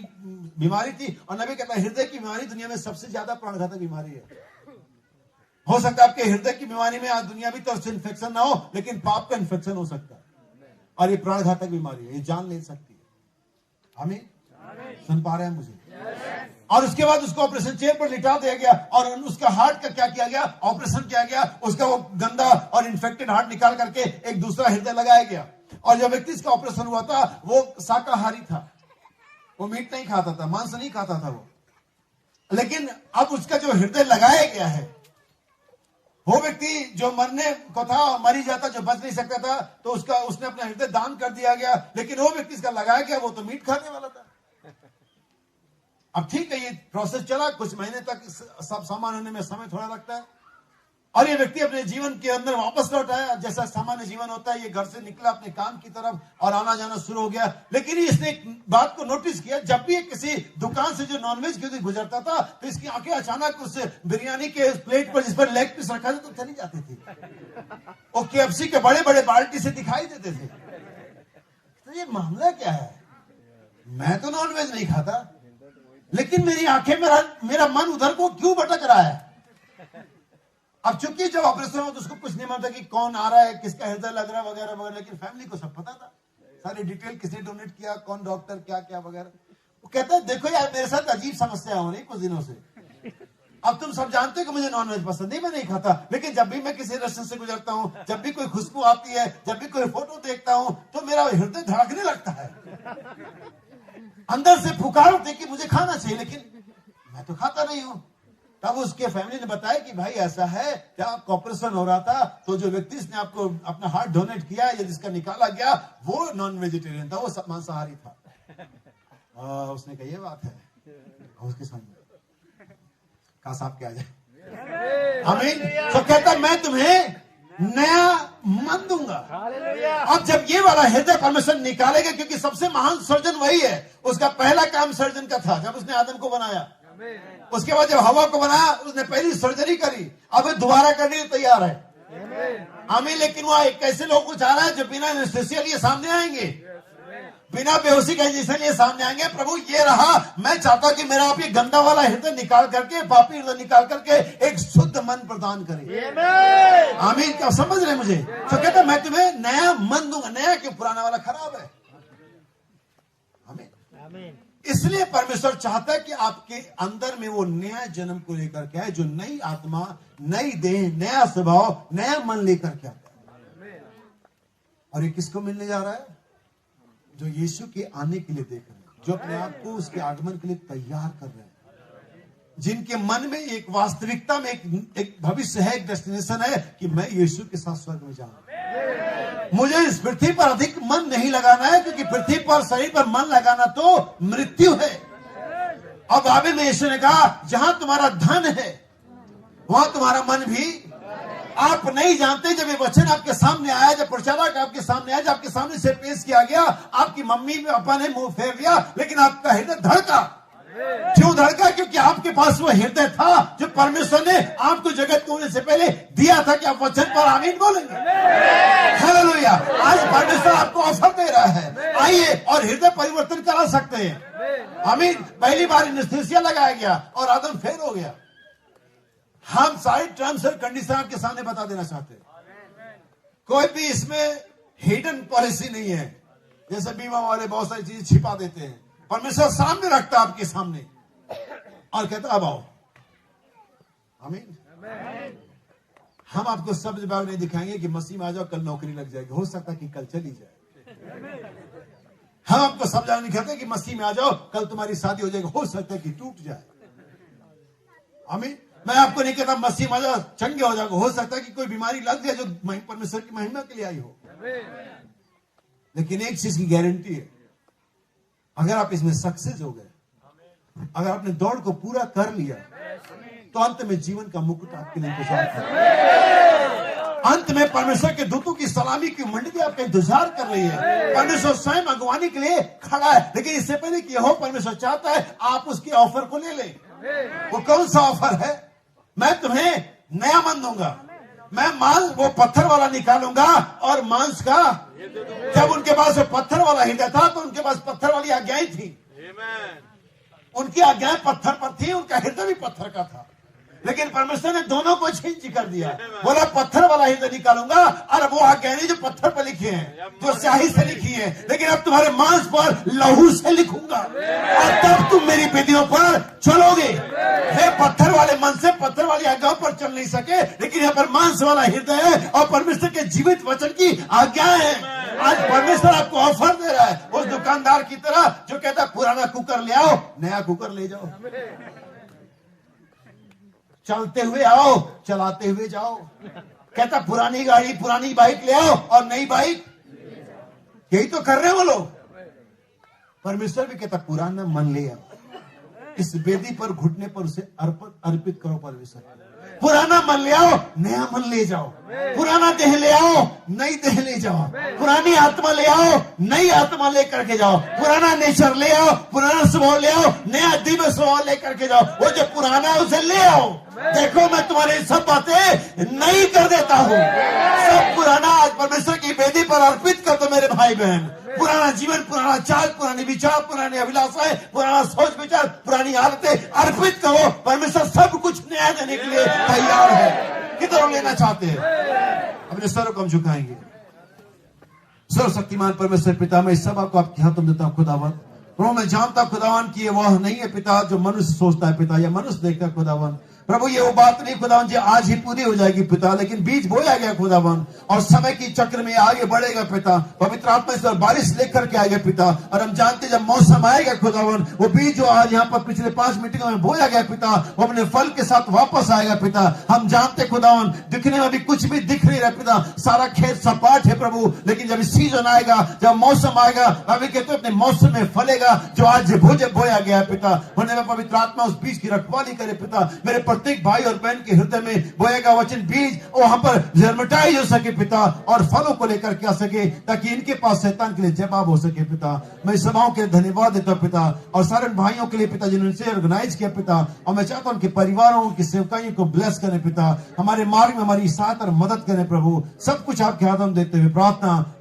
बीमारी थी, और नबी कहता है हृदय की बीमारी दुनिया में सबसे ज्यादा प्राणघातक बीमारी है। हो सकता है आपके हृदय की बीमारी में आज दुनियावी तौर से इन्फेक्शन ना हो, लेकिन पाप का इन्फेक्शन हो सकता है, और ये प्राणघातक बीमारी है, ये जान ले सकती है। हमें सुन पा रहे हैं मुझे? और उसके बाद उसको ऑपरेशन चेयर पर लिटा दिया गया, और उसका हार्ट का क्या किया गया? ऑपरेशन किया गया। उसका वो गंदा और इन्फेक्टेड हार्ट निकाल करके एक दूसरा हृदय लगाया गया। और जो व्यक्ति इसका ऑपरेशन हुआ था वो शाकाहारी था, वो मीट नहीं खाता था, मांस नहीं खाता था वो। लेकिन अब उसका जो हृदय लगाया गया है, वो व्यक्ति जो मरने को था, मर ही जाता, जो बच नहीं सकता था, तो उसने अपना हृदय दान कर दिया गया। लेकिन वो व्यक्ति इसका लगाया गया, वो तो मीट खाने वाला था। अब ठीक है, ये प्रोसेस चला, कुछ महीने तक सब सामान होने में समय थोड़ा लगता है, और ये व्यक्ति अपने जीवन के अंदर वापस लौट आया, जैसा सामान्य जीवन होता है। ये घर से निकला अपने काम की तरफ और आना जाना शुरू हो गया। लेकिन इसने एक बात को नोटिस किया, जब भी किसी दुकान से जो नॉनवेज की गुजरता था, तो इसकी आंखें अचानक उस बिरयानी के प्लेट पर, जिस पर लेग पीस रखा था, तो चली जाती थी। वो KFC के बड़े बड़े बाल्टी से दिखाई देते थे। तो ये मामला क्या है? मैं तो नॉनवेज नहीं खाता, लेकिन मेरी आंखें, मेरा मन उधर को क्यों भटक रहा है? अब चूंकि जब ऑपरेशन हो तो उसको कुछ नहीं मालूम कि कौन आ रहा है, किसका हृदय लग रहा है वगैरह वगैरह, लेकिन फैमिली को सब पता था, सारी डिटेल, किसने डोनेट किया, कौन डॉक्टर, क्या क्या वगैरह। वो कहता है देखो यार, मेरे साथ अजीब समस्या हो रही कुछ दिनों से। अब तुम सब जानते हो कि मुझे नॉनवेज पसंद नहीं, मैं नहीं खाता, लेकिन जब भी मैं किसी रेस्टोरेंट से गुजरता हूँ, जब भी कोई खुशबू आती है, जब भी कोई फोटो देखता हूँ, तो मेरा हृदय धड़कने लगता है, अंदर से पुकार उठती कि मुझे खाना चाहिए, लेकिन मैं तो खाता नहीं हूं। तब उसके फैमिली ने बताया कि भाई ऐसा है, क्या आपका ऑपरेशन हो रहा था, तो जो व्यक्ति ने आपको अपना हार्ट डोनेट किया या जिसका निकाला गया, वो नॉन वेजिटेरियन था, वो मांसाहारी था। उसने कहा ये बात है, उसके सामने कहा साहब क्या जाए। आमीन। तो कहता मैं तुम्हें नया मन दूंगा। अब जब ये वाला हृदय परमेश्वर निकालेगा, क्योंकि सबसे महान सर्जन वही है, उसका पहला काम सर्जन का था। जब उसने आदम को बनाया, उसके बाद जब हवा को बनाया, उसने पहली सर्जरी करी, अब दोबारा करने के लिए तैयार है। आमीन। लेकिन वो एक ऐसे लोगों को चाह रहा है जो बिना एनेस्थीसिया लिए सामने आएंगे, बिना बेहोशी के इंजेक्शन लिए सामने आएंगे। प्रभु ये रहा, मैं चाहता कि मेरा आप ये गंदा वाला हृदय निकाल करके, पापी हृदय निकाल करके एक शुद्ध मन प्रदान करे। आमीन। क्या समझ रहे मुझे? तो कहता मैं तुम्हें नया मन दूंगा। नया क्यों? पुराना वाला खराब है। आमीन। इसलिए परमेश्वर चाहता है कि आपके अंदर में वो नया जन्म को लेकर के आए, जो नई आत्मा, नई देह, नया स्वभाव, नया मन लेकर के आता है। और ये किसको मिलने जा रहा है? जो यीशु के आने के लिए देख रहे हैं, जो अपने आप को उसके आगमन के लिए तैयार कर रहे हैं, जिनके मन में एक वास्तविकता में एक भविष्य है, एक डेस्टिनेशन है कि मैं यीशु के साथ स्वर्ग में जाऊंगा। मुझे इस पृथ्वी पर अधिक मन नहीं लगाना है, क्योंकि पृथ्वी पर, शरीर पर मन लगाना तो मृत्यु है। और बाइबल में यीशु ने कहा जहां तुम्हारा धन है वहां तुम्हारा मन भी। आप नहीं जानते, जब ये वचन आपके सामने आया, जब प्रचारक आपके सामने आया, जब आपके सामने से पेश किया गया, आपकी मम्मी पापा ने मुंह फेर लिया, लेकिन आपका हृदय धड़का। क्यों धड़का? क्योंकि आपके पास वो हृदय था जो परमेश्वर ने आपको जगत को होने से पहले दिया था कि आप वचन पर आमीन बोलेंगे। हालेलुया। आज परमेश्वर आपको ऑफर दे रहा है, आइए और हृदय परिवर्तन करा सकते हैं। आमीन। पहली बार एनेस्थीसिया लगाया गया और आदम फेल हो गया। हम सारी टर्म्स और कंडीशन आपके सामने बता देना चाहते हैं। कोई भी इसमें हिडन पॉलिसी नहीं है, जैसे बीमा वाले बहुत सारी चीजें छिपा देते हैं। परमेश्वर सामने रखता आपके सामने और कहता अब आओ। आमीन। हम आपको शब्द विभाग नहीं दिखाएंगे कि मसीह में आ जाओ कल नौकरी लग जाएगी, हो सकता है कि कल चली जाए। हम आपको शब्द नहीं कहते कि मसीह में आ जाओ कल तुम्हारी शादी हो जाएगी, हो सकता है कि टूट जाए। आमीन। मैं आपको नहीं कहता मसीह में आ जाओ चंगे हो जाओगे, हो सकता है कि कोई बीमारी लग जाए जो परमेश्वर की महिमा के लिए आई हो। लेकिन एक चीज की गारंटी है, अगर आप इसमें सक्सेस हो गए, अगर आपने दौड़ को पूरा कर लिया, तो अंत में जीवन का मुकुट आपके लिए इंतजार कर रहा है। अंत में परमेश्वर के दूतों की सलामी की मंडली आपका इंतजार कर रही है। परमेश्वर स्वयं अगवानी के लिए खड़ा है। लेकिन इससे पहले कि हो, परमेश्वर चाहता है आप उसके ऑफर को ले लें। वो कौन सा ऑफर है? मैं तुम्हें नया मन दूंगा, मैं मांस वो पत्थर वाला निकालूंगा और मांस का। जब उनके पास वो पत्थर वाला हृदय था तो उनके पास पत्थर वाली आज्ञाएं थी, उनकी आज्ञाएं पत्थर पर थी, उनका हृदय भी पत्थर का था। लेकिन परमेश्वर ने दोनों को चेंज कर दिया। बोला पत्थर वाला हृदय निकालूंगा और वो आज्ञाएं जो पत्थर पर लिखी हैं, जो स्याही से लिखी है, लेकिन अब तुम्हारे मांस पर लहू से लिखूंगा और तब तुम मेरी विधियों पर चलोगे। हे पत्थर वाले मन से पत्थर वाली आज्ञाओं पर चल नहीं सके, लेकिन यहाँ पर मांस वाला हृदय है और परमेश्वर के जीवित वचन की आज्ञाएं हैं। आज परमेश्वर आपको ऑफर दे रहा है, उस दुकानदार की तरह जो कहता है पुराना कुकर ले आओ, नया कुकर ले जाओ। चलते हुए आओ, चलाते हुए जाओ। कहता पुरानी गाड़ी, पुरानी बाइक ले आओ और नई बाइक। यही तो कर रहे हैं वो लोग। परमेश्वर भी कहता पुराना मन ले आओ, इस वेदी पर घुटने पर उसे अर्पित करो परमेश्वर। पुराना मन ले आओ, नया मन ले जाओ। पुराना देह ले आओ, नई देह ले जाओ। पुरानी आत्मा ले आओ, नई आत्मा लेकर के जाओ। पुराना नेचर ले आओ, पुराना स्वभाव ले आओ, नया दिव्य स्वभाव लेकर के जाओ। वो जो पुराना है उसे ले आओ। देखो मैं तुम्हारी सब बातें नई कर देता हूँ। सब पुराना आज परमेश्वर की वेदी पर अर्पित कर दो मेरे भाई बहन। पुराना जीवन, पुराना चाल, पुरानी विचार, पुरानी अभिलाषाएं, पुराना सोच विचार, पुरानी आदतें अर्पित करो। परमेश्वर सब कुछ नया देने के लिए तैयार है। किधर लेना चाहते हैं? अपने सर को हम झुकाएंगे। सर्वशक्तिमान परमेश्वर पिता, मैं सब आपको आपके हाथों में देता हूँ खुदावन। प्रभु मैं जानता खुदावन कि ये वह नहीं है पिता जो मनुष्य सोचता है पिता, या मनुष्य देखता है खुदावन। प्रभु ये वो बात नहीं खुदावन जी आज ही पूरी हो जाएगी पिता, लेकिन बीज बोया गया खुदावन और समय की चक्र में आगे बढ़ेगा पिता। पवित्र आत्मा इस बारिश लेकर के आएगा पिता, और हम जानते जब मौसम आएगा खुदावन, वो बीज जो आज यहाँ पर पिछले 5 मीटिंगों में बोया गया पिता, वो अपने फल के साथ वापस आएगा पिता। हम जानते खुदावन दिखने में अभी कुछ भी दिख नहीं रहा पिता, सारा खेत सपाट है प्रभु, लेकिन जब सीजन आएगा, जब मौसम आएगा, अभी कहते अपने मौसम में फलेगा जो आज बोया गया है पिता। होने में पवित्र आत्मा उस बीज की रखवाली करे पिता। मेरे प्रत्येक भाई और बहन के हृदय में बोएगा वचन बीज वहां पर जर्मिटाइज हो सके पिता, और फलों को लेकर के आ सके, ताकि इनके पास शैतान के लिए जवाब हो सके पिता। मैं सभाओं के लिए धन्यवाद देता हूं पिता, और सारे भाइयों के लिए पिता जिन्होंने इसे ऑर्गेनाइज किया पिता, और मैं चाहता हूं उनके परिवारों, उनकी सेवकाइयों को ब्लेस करें पिता, हमारे मार्ग में हमारी साथ और मदद करें प्रभु। सब कुछ आपके हाथों में देते हुए प्रार्थना